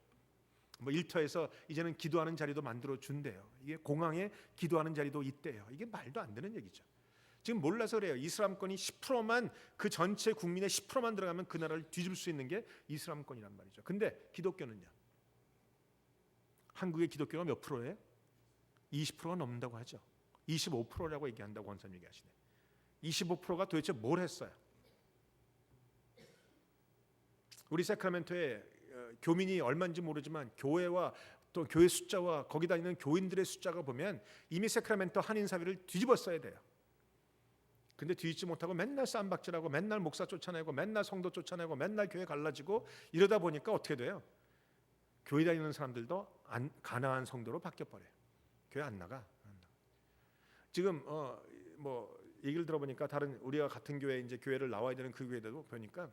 뭐 일터에서 이제는 기도하는 자리도 만들어 준대요. 이게 공항에 기도하는 자리도 있대요. 이게 말도 안 되는 얘기죠. 지금 몰라서 그래요. 이슬람권이 10%만 그 전체 국민의 10%만 들어가면 그 나라를 뒤집을 수 있는 게 이슬람권이란 말이죠. 근데 기독교는요. 한국의 기독교가 몇 프로예요? 20%가 넘는다고 하죠. 25%라고 얘기한다고 원사님 얘기하시네. 25%가 도대체 뭘 했어요? 우리 세크라멘토에 교민이 얼마인지 모르지만 교회와 또 교회 숫자와 거기 다니는 교인들의 숫자가 보면 이미 세크라멘토 한인 사회를 뒤집었어야 돼요. 근데 뒤집지 못하고 맨날 쌈박질하고 맨날 목사 쫓아내고 맨날 성도 쫓아내고 맨날 교회 갈라지고 이러다 보니까 어떻게 돼요? 교회 다니는 사람들도 가난한 성도로 바뀌어 버려요. 교회 안 나가. 지금 뭐 얘기를 들어보니까 다른 우리가 같은 교회 이제 교회를 나와야 되는 그 교회들도 보니까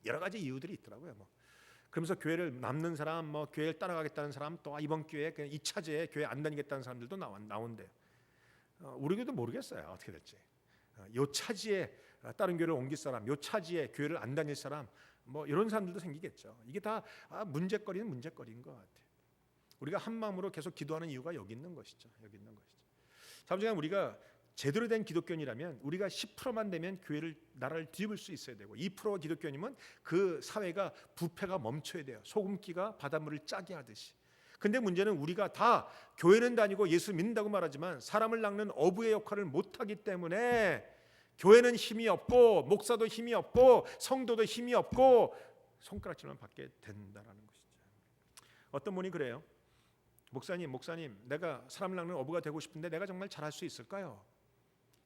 여러 가지 이유들이 있더라고요. 뭐 그러면서 교회를 남는 사람, 뭐 교회를 따라가겠다는 사람, 또 이번 기회에 그냥 2차제에 교회 안 다니겠다는 사람들도 나온대요. 우리 교회도 모르겠어요 어떻게 될지. 요 차지에 다른 교회를 옮길 사람, 요 차지에 교회를 안 다닐 사람, 뭐 이런 사람들도 생기겠죠. 이게 다 문제거리는 문제거리인 것 같아요. 우리가 한 마음으로 계속 기도하는 이유가 여기 있는 것이죠. 여기 있는 것이죠. 사실은 우리가 제대로 된 기독교인이라면 우리가 10%만 되면 교회를 나라를 뒤집을 수 있어야 되고 2% 기독교인이면 그 사회가 부패가 멈춰야 돼요. 소금기가 바닷물을 짜게 하듯이. 근데 문제는 우리가 다 교회는 다니고 예수 믿는다고 말하지만 사람을 낚는 어부의 역할을 못하기 때문에 교회는 힘이 없고 목사도 힘이 없고 성도도 힘이 없고 손가락질만 받게 된다라는 것이죠. 어떤 분이 그래요. 목사님, 내가 사람을 낚는 어부가 되고 싶은데 내가 정말 잘할 수 있을까요?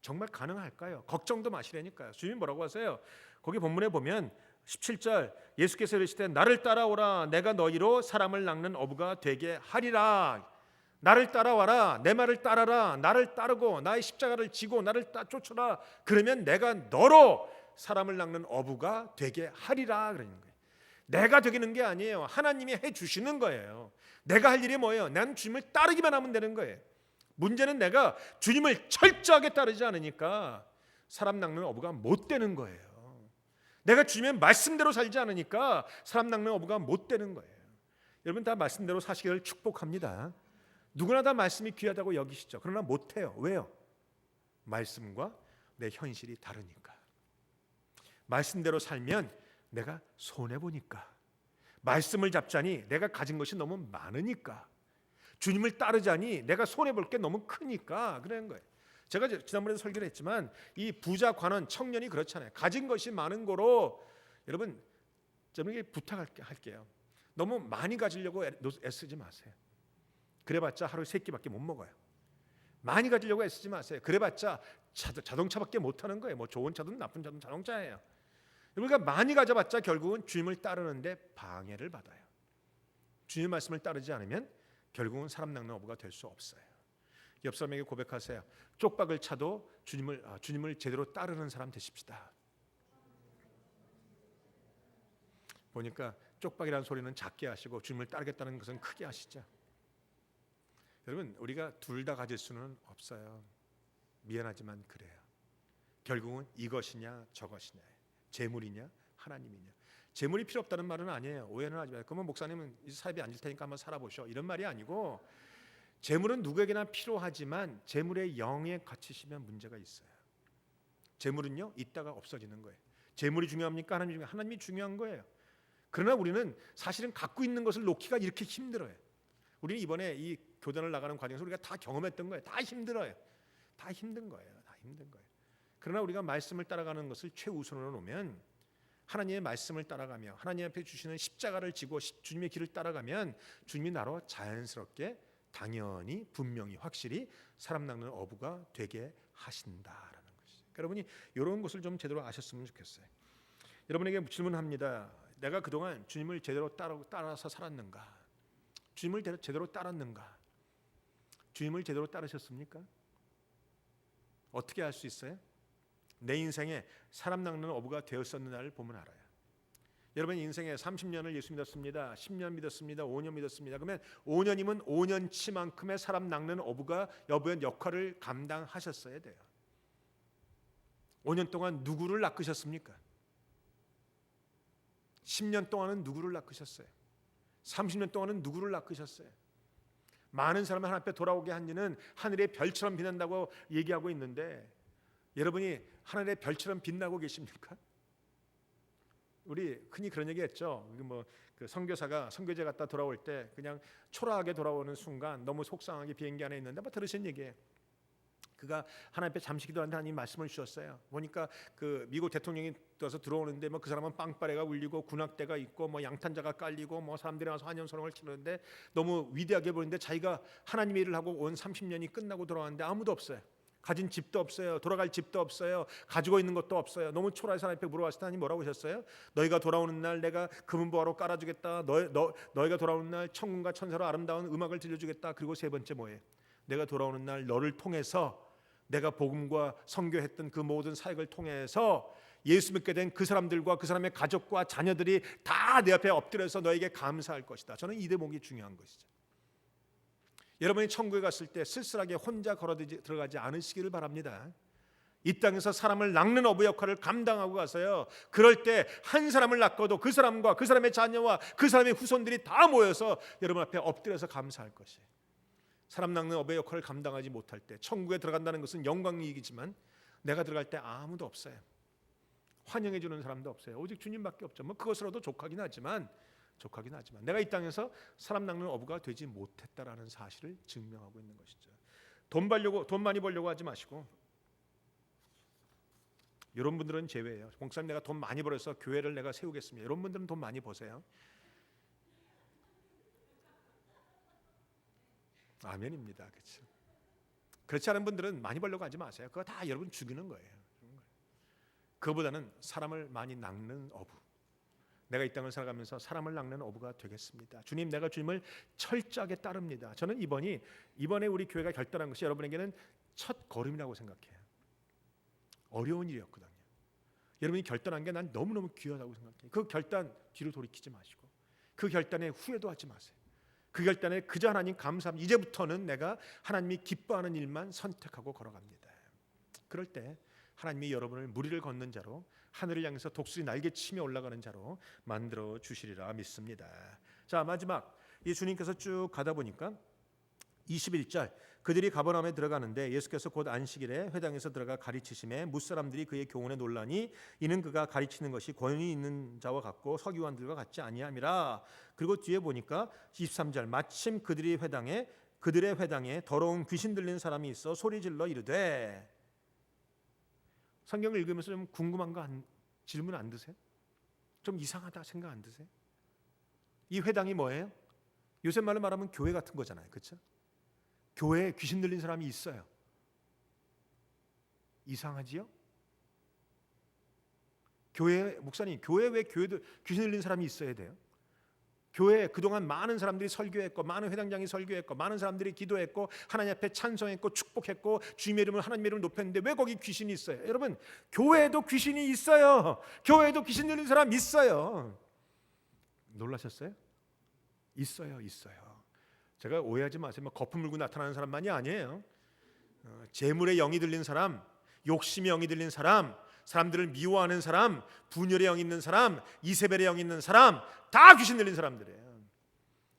정말 가능할까요? 걱정도 마시라니까요. 주님이 뭐라고 하세요? 거기 본문에 보면 17절 예수께서 이르시되 나를 따라오라 내가 너희로 사람을 낚는 어부가 되게 하리라. 나를 따라와라. 내 말을 따라라. 나를 따르고 나의 십자가를 지고 나를 쫓아라. 그러면 내가 너로 사람을 낚는 어부가 되게 하리라 그러는 거예요. 내가 되기는 게 아니에요. 하나님이 해 주시는 거예요. 내가 할 일이 뭐예요? 난 주님을 따르기만 하면 되는 거예요. 문제는 내가 주님을 철저하게 따르지 않으니까 사람 낚는 어부가 못 되는 거예요. 내가 주님의 말씀대로 살지 않으니까 사람 낚는 어부가 못 되는 거예요. 여러분 다 말씀대로 사시기를 축복합니다. 누구나 다 말씀이 귀하다고 여기시죠. 그러나 못해요. 왜요? 말씀과 내 현실이 다르니까. 말씀대로 살면 내가 손해보니까. 말씀을 잡자니 내가 가진 것이 너무 많으니까. 주님을 따르자니 내가 손해볼 게 너무 크니까 그런 거예요. 제가 지난번에도 설교를 했지만 이 부자 관원 청년이 그렇잖아요. 가진 것이 많은 거로 여러분 저는 부탁할게요. 너무 많이 가지려고 애쓰지 마세요. 그래봤자 하루에 3끼밖에 못 먹어요. 많이 가지려고 애쓰지 마세요. 그래봤자 자동차밖에 못 타는 거예요. 뭐 좋은 차든 나쁜 차든 자동차예요. 우리가 많이 가져봤자 결국은 주님을 따르는데 방해를 받아요. 주님 말씀을 따르지 않으면 결국은 사람 낚는 어부가 될 수 없어요. 옆 사람에게 고백하세요. 쪽박을 차도 주님을 제대로 따르는 사람 되십시다. 보니까 쪽박이라는 소리는 작게 하시고 주님을 따르겠다는 것은 크게 하시죠. 여러분 우리가 둘 다 가질 수는 없어요. 미안하지만 그래요. 결국은 이것이냐 저것이냐, 재물이냐 하나님이냐. 재물이 필요 없다는 말은 아니에요. 오해는 하지 마세요. 그러면 목사님은 이 사업이 앉을 테니까 한번 살아보셔 이런 말이 아니고 재물은 누구에게나 필요하지만 재물의 영에 갇히시면 문제가 있어요. 재물은요 있다가 없어지는 거예요. 재물이 중요합니까? 하나님이 중요한 거예요. 그러나 우리는 사실은 갖고 있는 것을 놓기가 이렇게 힘들어요. 우리는 이번에 이 교단을 나가는 과정에서 우리가 다 경험했던 거예요. 다 힘들어요. 다 힘든 거예요. 다 힘든 거예요. 그러나 우리가 말씀을 따라가는 것을 최우선으로 놓으면 하나님의 말씀을 따라가며 하나님 앞에 주시는 십자가를 지고 주님의 길을 따라가면 주님이 나로 자연스럽게 당연히 분명히 확실히 사람 낚는 어부가 되게 하신다라는 것이죠. 여러분이 이런 것을 좀 제대로 아셨으면 좋겠어요. 여러분에게 질문합니다. 내가 그동안 주님을 제대로 따라서 살았는가? 주님을 제대로 따랐는가? 주님을 제대로 따르셨습니까? 어떻게 알 수 있어요? 내 인생에 사람 낚는 어부가 되었었는가를 보면 알아요. 여러분 인생에 30년을 예수 믿었습니다. 10년 믿었습니다. 5년 믿었습니다. 그러면 5년이면 5년치만큼의 사람 낚는 어부가 여부의 역할을 감당하셨어야 돼요. 5년 동안 누구를 낚으셨습니까? 10년 동안은 누구를 낚으셨어요? 30년 동안은 누구를 낚으셨어요? 많은 사람을 하나님 앞에 돌아오게 한 이는 하늘의 별처럼 빛난다고 얘기하고 있는데 여러분이 하늘의 별처럼 빛나고 계십니까? 우리 흔히 그런 얘기했죠. 그 선교사가 선교제 갔다 돌아올 때 그냥 초라하게 돌아오는 순간 너무 속상하게 비행기 안에 있는데 뭐 들으신 얘기예요. 그가 하나님 앞에 잠시 기도하는데 하나님 말씀을 주셨어요. 보니까 그 미국 대통령이 떠서 들어오는데 뭐 그 사람은 빵빠레가 울리고 군악대가 있고 뭐 양탄자가 깔리고 뭐 사람들이 와서 환연선언을 치는데 너무 위대하게 보이는데 자기가 하나님의 일을 하고 온 30년이 끝나고 돌아왔는데 아무도 없어요. 가진 집도 없어요. 돌아갈 집도 없어요. 가지고 있는 것도 없어요. 너무 초라해서 하나님 앞에 물어봤을 때 하나님 뭐라고 하셨어요? 너희가 돌아오는 날 내가 금은보화로 깔아주겠다. 너희가 돌아오는 날 천군과 천사로 아름다운 음악을 들려주겠다. 그리고 세 번째 뭐예요? 내가 돌아오는 날 너를 통해서 내가 복음과 선교했던 그 모든 사역을 통해서 예수 믿게 된 그 사람들과 그 사람의 가족과 자녀들이 다 내 앞에 엎드려서 너에게 감사할 것이다. 저는 이 대목이 중요한 것이죠. 여러분이 천국에 갔을 때 쓸쓸하게 혼자 걸어 들어가지 않으시기를 바랍니다. 이 땅에서 사람을 낚는 어부 역할을 감당하고 가서요, 그럴 때 한 사람을 낚아도 그 사람과 그 사람의 자녀와 그 사람의 후손들이 다 모여서 여러분 앞에 엎드려서 감사할 것이에요. 사람 낚는 어부의 역할을 감당하지 못할 때 천국에 들어간다는 것은 영광이익이지만 내가 들어갈 때 아무도 없어요. 환영해 주는 사람도 없어요. 오직 주님밖에 없죠. 뭐 그것으로도 족하긴 하지만 내가 이 땅에서 사람 낚는 어부가 되지 못했다라는 사실을 증명하고 있는 것이죠. 돈 많이 벌려고 하지 마시고, 이런 분들은 제외예요. 목사님 내가 돈 많이 벌어서 교회를 내가 세우겠습니다. 이런 분들은 돈 많이 버세요. 아멘입니다. 그렇죠? 그렇지 않은 분들은 많이 벌려고 하지 마세요. 그거 다 여러분 죽이는 거예요. 그보다는 사람을 많이 낚는 어부, 내가 이 땅을 살아가면서 사람을 낚는 어부가 되겠습니다. 주님, 내가 주님을 철저하게 따릅니다. 저는 이번에 우리 교회가 결단한 것이 여러분에게는 첫 걸음이라고 생각해요. 어려운 일이었거든요. 여러분이 결단한 게 난 너무너무 귀하다고 생각해요. 그 결단 뒤로 돌이키지 마시고, 그 결단에 후회도 하지 마세요. 그 결단에 그저 하나님 감사합니다. 이제부터는 내가 하나님이 기뻐하는 일만 선택하고 걸어갑니다. 그럴 때 하나님이 여러분을 무리를 걷는 자로, 하늘을 향해서 독수리 날개치며 올라가는 자로 만들어 주시리라 믿습니다. 자, 마지막 이 주님께서 쭉 가다 보니까 21절, 그들이 가버나움에 들어가는데 예수께서 곧 안식일에 회당에서 들어가 가르치심에 뭇사람들이 그의 교훈에 놀라니 이는 그가 가르치는 것이 권위 있는 자와 같고 서기관들과 같지 아니함이라. 그리고 뒤에 보니까 23절, 마침 그들의 회당에 더러운 귀신 들린 사람이 있어 소리질러 이르되. 성경을 읽으면서 좀 궁금한 거 질문 안 드세요? 좀 이상하다 생각 안 드세요? 이 회당이 뭐예요? 요새 말로 말하면 교회 같은 거잖아요. 그렇죠? 교회에 귀신 들린 사람이 있어요. 이상하지요? 목사님, 교회에 왜 귀신 들린 사람이 있어야 돼요? 교회에 그동안 많은 사람들이 설교했고, 많은 회당장이 설교했고, 많은 사람들이 기도했고, 하나님 앞에 찬송했고, 축복했고, 주님의 이름을, 하나님의 이름을 높였는데 왜 거기 귀신이 있어요? 여러분, 교회에도 귀신이 있어요. 교회에도 귀신 들린 사람 있어요. 놀라셨어요? 있어요. 제가 오해하지 마세요. 뭐 거품 물고 나타나는 사람만이 아니에요. 재물의 영이 들린 사람, 욕심의 영이 들린 사람, 사람들을 미워하는 사람, 분열의 영이 있는 사람, 이세벨의 영이 있는 사람, 다 귀신 들린 사람들이에요.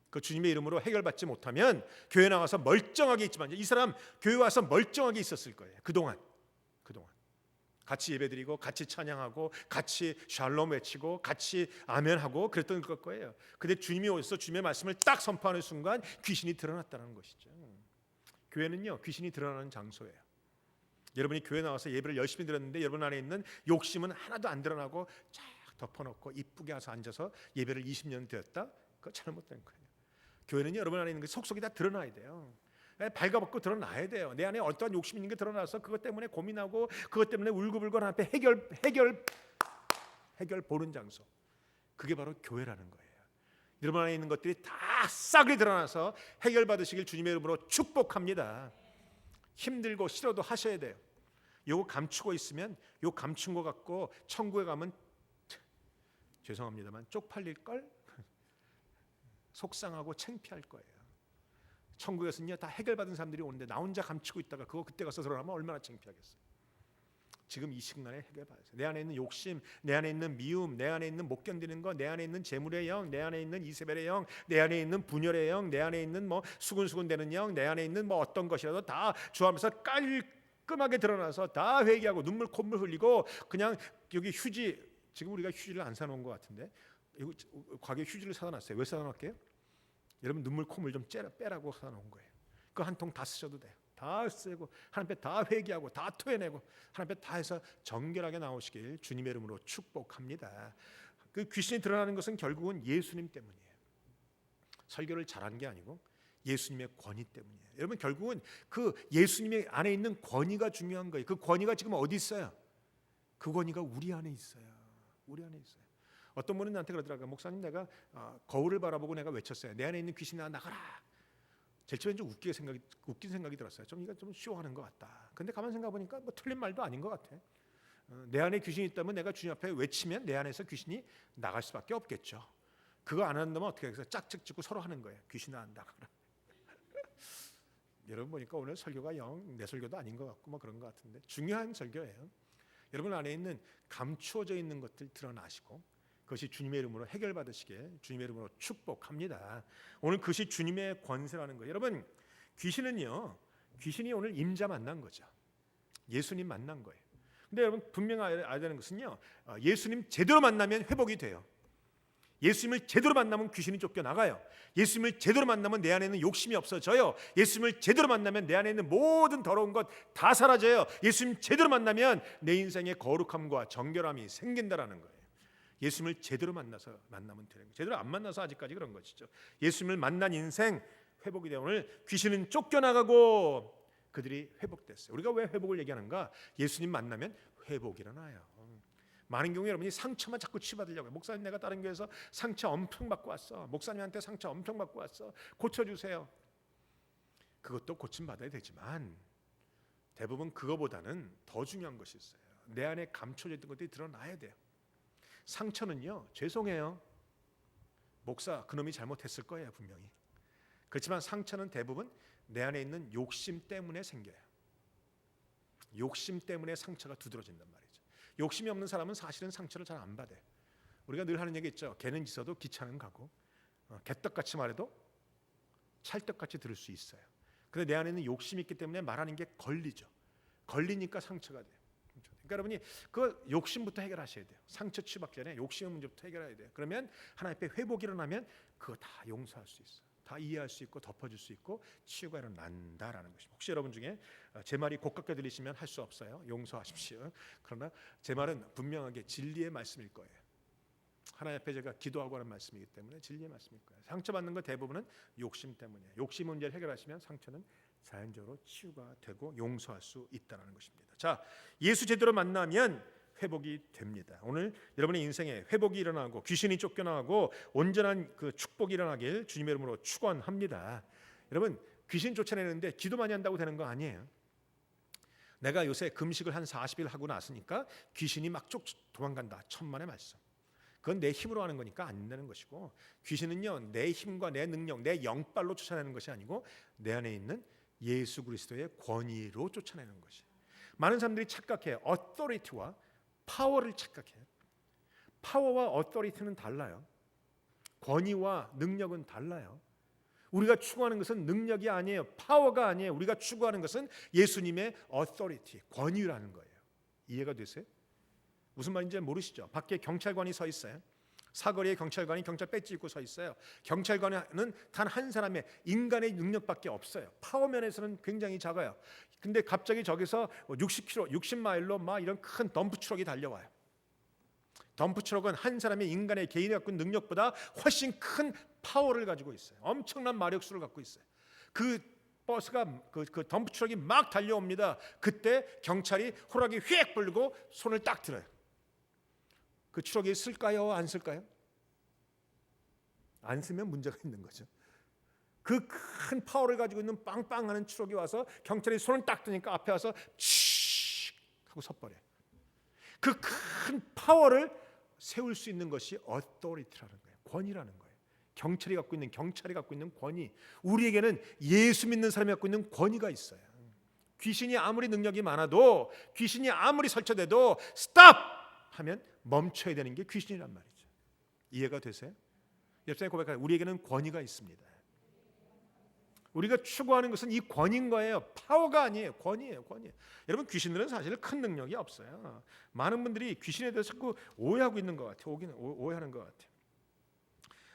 그 주님의 이름으로 해결받지 못하면 교회 나와서 멀쩡하게 있지만, 이 사람 교회 와서 멀쩡하게 있었을 거예요. 그동안 같이 예배드리고, 같이 찬양하고, 같이 샬롬 외치고, 같이 아멘하고 그랬던 걸 거예요. 근데 주님이 오셔서 주님의 말씀을 딱 선포하는 순간 귀신이 드러났다는 것이죠. 교회는요, 귀신이 드러나는 장소예요. 여러분이 교회 나와서 예배를 열심히 드렸는데 여러분 안에 있는 욕심은 하나도 안 드러나고 쫙 덮어놓고 이쁘게 와서 앉아서 예배를 20년 되었다? 그거 잘못된 거예요. 교회는 여러분 안에 있는 게 속속이 다 드러나야 돼요. 발가벗고 드러나야 돼요. 내 안에 어떠한 욕심이 있는 게 드러나서 그것 때문에 고민하고, 그것 때문에 울고불고 앞에 해결 보는 장소, 그게 바로 교회라는 거예요. 여러분 안에 있는 것들이 다 싹이 드러나서 해결 받으시길 주님의 이름으로 축복합니다. 힘들고 싫어도 하셔야 돼요. 요거 감추고 있으면, 요 감춘 거 갖고 천국에 가면 죄송합니다만 쪽팔릴 걸, 속상하고 창피할 거예요. 천국에서는요, 다 해결받은 사람들이 오는데 나 혼자 감추고 있다가 그거 그때 가서 드러나면 얼마나 창피하겠어요. 지금 이 시간에 해결받으세요. 내 안에 있는 욕심, 내 안에 있는 미움, 내 안에 있는 못 견디는 거, 내 안에 있는 재물의 영, 내 안에 있는 이세벨의 영, 내 안에 있는 분열의 영, 내 안에 있는 뭐 수근수근대는 영, 내 안에 있는 뭐 어떤 것이라도 다 주하면서 깔끔하게 드러나서 다 회개하고 눈물 콧물 흘리고, 그냥 여기 휴지, 지금 우리가 휴지를 안 사놓은 것 같은데 이거 과거에 휴지를 사다 놨어요. 왜 사다 놨게요? 여러분 눈물 콧물 좀 빼라고 사다 놓은 거예요. 그거 한 통 다 쓰셔도 돼요. 다 쓰고 하나님 앞에 다 회개하고 다 토해내고 하나님 앞에 다 해서 정결하게 나오시길 주님의 이름으로 축복합니다. 그 귀신이 드러나는 것은 결국은 예수님 때문이에요. 설교를 잘한 게 아니고 예수님의 권위 때문이에요. 여러분, 결국은 그 예수님의 안에 있는 권위가 중요한 거예요. 그 권위가 지금 어디 있어요? 그 권위가 우리 안에 있어요. 우리 안에 있어요. 어떤 분은 나한테 그러더라고요. 목사님, 내가 거울을 바라보고 내가 외쳤어요. 내 안에 있는 귀신아 나가라. 제일 처음엔 좀 웃긴 생각이 들었어요. 이거 좀 쇼하는 것 같다. 근데 가만 생각 보니까 뭐 틀린 말도 아닌 것 같아. 내 안에 귀신이 있다면 내가 주님 앞에 외치면 내 안에서 귀신이 나갈 수밖에 없겠죠. 그거 안 한다면 어떻게 해서 짝짓고 서로 하는 거예요. 귀신아 나가라. 여러분 보니까 오늘 설교가 영 내 설교도 아닌 것 같고 뭐 그런 것 같은데 중요한 설교예요. 여러분 안에 있는 감추어져 있는 것들 드러나시고 그것이 주님의 이름으로 해결받으시게 주님의 이름으로 축복합니다. 오늘 그것이 주님의 권세라는 거예요. 여러분 귀신이 오늘 임자 만난 거죠. 예수님 만난 거예요. 근데 여러분 분명히 알아야 되는 것은요, 예수님 제대로 만나면 회복이 돼요. 예수님을 제대로 만나면 귀신이 쫓겨나가요. 예수님을 제대로 만나면 내 안에 있는 욕심이 없어져요. 예수님을 제대로 만나면 내 안에 있는 모든 더러운 것 다 사라져요. 예수님 제대로 만나면 내 인생에 거룩함과 정결함이 생긴다라는 거예요. 예수님을 제대로 만나면 되는 거예요. 제대로 안 만나서 아직까지 그런 것이죠. 예수님을 만난 인생 회복이 돼요. 오늘 귀신은 쫓겨나가고 그들이 회복됐어요. 우리가 왜 회복을 얘기하는가? 예수님 만나면 회복이 일어나요. 많은 경우 여러분이 상처만 자꾸 치유받으려고 해요. 목사님 내가 다른 교회에서 상처 엄청 받고 왔어. 목사님한테 상처 엄청 받고 왔어. 고쳐주세요. 그것도 고침받아야 되지만 대부분 그거보다는 더 중요한 것이 있어요. 내 안에 감춰져 있던 것들이 드러나야 돼요. 상처는요, 죄송해요. 목사 그놈이 잘못했을 거예요 분명히. 그렇지만 상처는 대부분 내 안에 있는 욕심 때문에 생겨요. 욕심 때문에 상처가 두드러진단 말이에요. 욕심이 없는 사람은 사실은 상처를 잘 안 받아요. 우리가 늘 하는 얘기 있죠. 개는 짖어도 기차는 가고 개떡같이 말해도 찰떡같이 들을 수 있어요. 근데 내 안에 있는 욕심이 있기 때문에 말하는 게 걸리죠. 걸리니까 상처가 돼요. 그러니까 여러분이 그 욕심부터 해결하셔야 돼요. 상처 치유받기 전에 욕심의 문제부터 해결해야 돼요. 그러면 하나님 앞에 회복이 일어나면 그거 다 용서할 수 있어요. 다 이해할 수 있고 덮어줄 수 있고 치유가 일어난다라는 것입니다. 혹시 여러분 중에 제 말이 고깝게 들리시면 할 수 없어요. 용서하십시오. 그러나 제 말은 분명하게 진리의 말씀일 거예요. 하나님 앞에 제가 기도하고 하는 말씀이기 때문에 진리의 말씀일 거예요. 상처받는 거 대부분은 욕심 때문이에요. 욕심 문제를 해결하시면 상처는 자연적으로 치유가 되고 용서할 수 있다는 것입니다. 자, 예수 제대로 만나면 회복이 됩니다. 오늘 여러분의 인생에 회복이 일어나고 귀신이 쫓겨나고 온전한 그 축복이 일어나길 주님의 이름으로 축원합니다. 여러분 귀신 쫓아내는데 기도 많이 한다고 되는 거 아니에요. 내가 요새 금식을 한 40일 하고 나서니까 귀신이 막 도망간다. 천만의 말씀. 그건 내 힘으로 하는 거니까 안 되는 것이고 귀신은요 내 힘과 내 능력, 내 영빨로 쫓아내는 것이 아니고 내 안에 있는 예수 그리스도의 권위로 쫓아내는 것이. 많은 사람들이 착각해요. authority와 파워를 착각해요. 파워와 authority는 달라요. 권위와 능력은 달라요. 우리가 추구하는 것은 능력이 아니에요. 파워가 아니에요. 우리가 추구하는 것은 예수님의 authority, 권위라는 거예요. 이해가 되세요? 무슨 말인지 모르시죠? 밖에 경찰관이 서 있어요. 사거리에 경찰관이 경찰 배지 입고 서 있어요. 경찰관은 단 한 사람의 인간의 능력밖에 없어요. 파워면에서는 굉장히 작아요. 근데 갑자기 저기서 60km, 60마일로 막 이런 큰 덤프 트럭이 달려와요. 덤프 트럭은 한 사람의 인간의 개인이 갖고 있는 능력보다 훨씬 큰 파워를 가지고 있어요. 엄청난 마력수를 갖고 있어요. 그 버스가 그 덤프 트럭이 막 달려옵니다. 그때 경찰이 호락이 휙 불고 손을 딱 들어요. 그 트럭이 쓸까요? 안 쓸까요? 안 쓰면 문제가 있는 거죠. 그 큰 파워를 가지고 있는 빵빵하는 트럭이 와서 경찰이 손을 딱 드니까 앞에 와서 칙 하고 섰버려요. 그 큰 파워를 세울 수 있는 것이 authority라는 거예요. 권위라는 거예요. 경찰이 갖고 있는 권위. 우리에게는 예수 믿는 사람이 갖고 있는 권위가 있어요. 귀신이 아무리 능력이 많아도 귀신이 아무리 설쳐돼도 스탑 하면 멈춰야 되는 게 귀신이란 말이죠. 이해가 되세요? 옆사람이 고백하여 우리에게는 권위가 있습니다. 우리가 추구하는 것은 이 권위인 거예요. 파워가 아니에요. 권위예요. 권위. 여러분 귀신들은 사실 큰 능력이 없어요. 많은 분들이 귀신에 대해서 자꾸 오해하고 있는 것 같아요. 오해하는 것 같아요.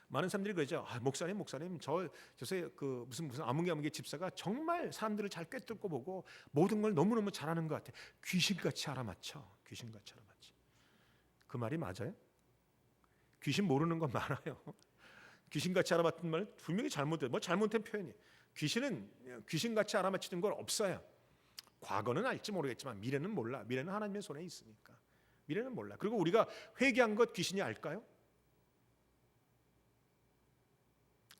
많은 사람들이 그러죠. 목사님, 저 요새 그 무슨 아무개 집사가 정말 사람들을 잘 꿰뚫고 보고 모든 걸 너무너무 잘하는 것 같아요. 귀신같이 알아맞혀. 귀신같이 알아맞혀. 그 말이 맞아요? 귀신 모르는 건 많아요. 귀신같이 알아맞는 말 분명히 잘못된 잘못된 표현이. 귀신은 귀신같이 알아맞히는 건 없어요. 과거는 알지 모르겠지만 미래는 몰라. 미래는 하나님의 손에 있으니까. 미래는 몰라. 그리고 우리가 회개한 것 귀신이 알까요?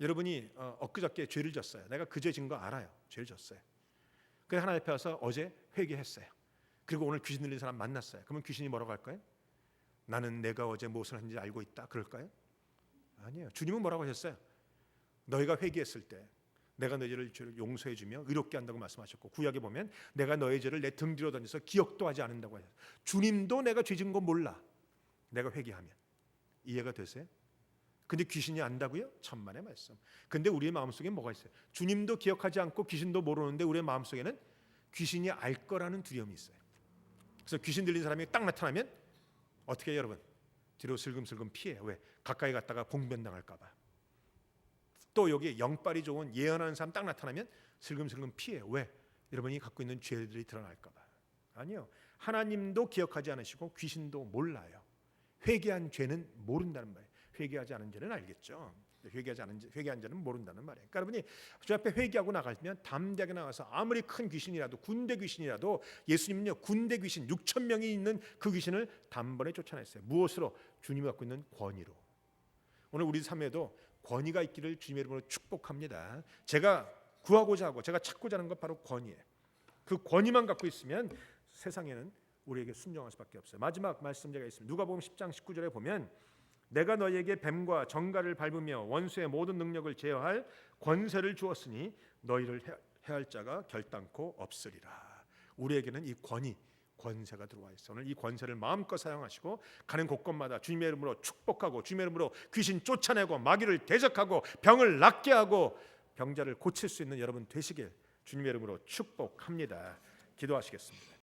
여러분이 엊그저께 죄를 졌어요. 내가 그 죄 진 거 알아요. 죄를 졌어요. 그래서 하나님 앞에 와서 어제 회개했어요. 그리고 오늘 귀신 들린 사람 만났어요. 그러면 귀신이 뭐라고 할까요? 나는 내가 어제 무엇을 했는지 알고 있다. 그럴까요? 아니에요. 주님은 뭐라고 하셨어요? 너희가 회개했을 때 내가 너희 죄를 용서해 주며 의롭게 한다고 말씀하셨고, 구약에 보면 내가 너의 죄를 내 등 뒤로 던져서 기억도 하지 않는다고 하셨어요. 주님도 내가 죄 지은 거 몰라. 내가 회개하면. 이해가 되세요? 근데 귀신이 안다고요? 천만의 말씀. 근데 우리의 마음속에 뭐가 있어요? 주님도 기억하지 않고 귀신도 모르는데 우리의 마음속에는 귀신이 알 거라는 두려움이 있어요. 그래서 귀신 들린 사람이 딱 나타나면 어떻게 해요, 여러분? 뒤로 슬금슬금 피해요. 왜? 가까이 갔다가 봉변당할까 봐. 또 여기 영빨이 좋은 예언하는 사람 딱 나타나면 슬금슬금 피해요. 왜? 여러분이 갖고 있는 죄들이 드러날까 봐. 아니요. 하나님도 기억하지 않으시고 귀신도 몰라요. 회개한 죄는 모른다는 말이에요. 회개하지 않은 죄는 알겠죠. 회개한 죄는 모른다는 말이에요. 그러니까 여러분이 주 앞에 회개하고 나가시면 담대하게 나가서 아무리 큰 귀신이라도, 군대 귀신이라도, 예수님은요 군대 귀신 6천 명이 있는 그 귀신을 단번에 쫓아냈어요. 무엇으로? 주님이 갖고 있는 권위로. 오늘 우리 삶에도 권위가 있기를 주님의 이름으로 축복합니다. 제가 구하고자 하고 제가 찾고자 하는 것 바로 권위예요. 그 권위만 갖고 있으면 세상에는 우리에게 순종할 수밖에 없어요. 마지막 말씀 제가 있습니다. 누가복음 10장 19절에 보면 내가 너희에게 뱀과 정갈을 밟으며 원수의 모든 능력을 제어할 권세를 주었으니 너희를 해할 자가 결단코 없으리라. 우리에게는 이 권세가 들어와 있어. 오늘 이 권세를 마음껏 사용하시고 가는 곳곳마다 주님의 이름으로 축복하고 주님의 이름으로 귀신 쫓아내고 마귀를 대적하고 병을 낫게 하고 병자를 고칠 수 있는 여러분 되시길 주님의 이름으로 축복합니다. 기도하시겠습니다.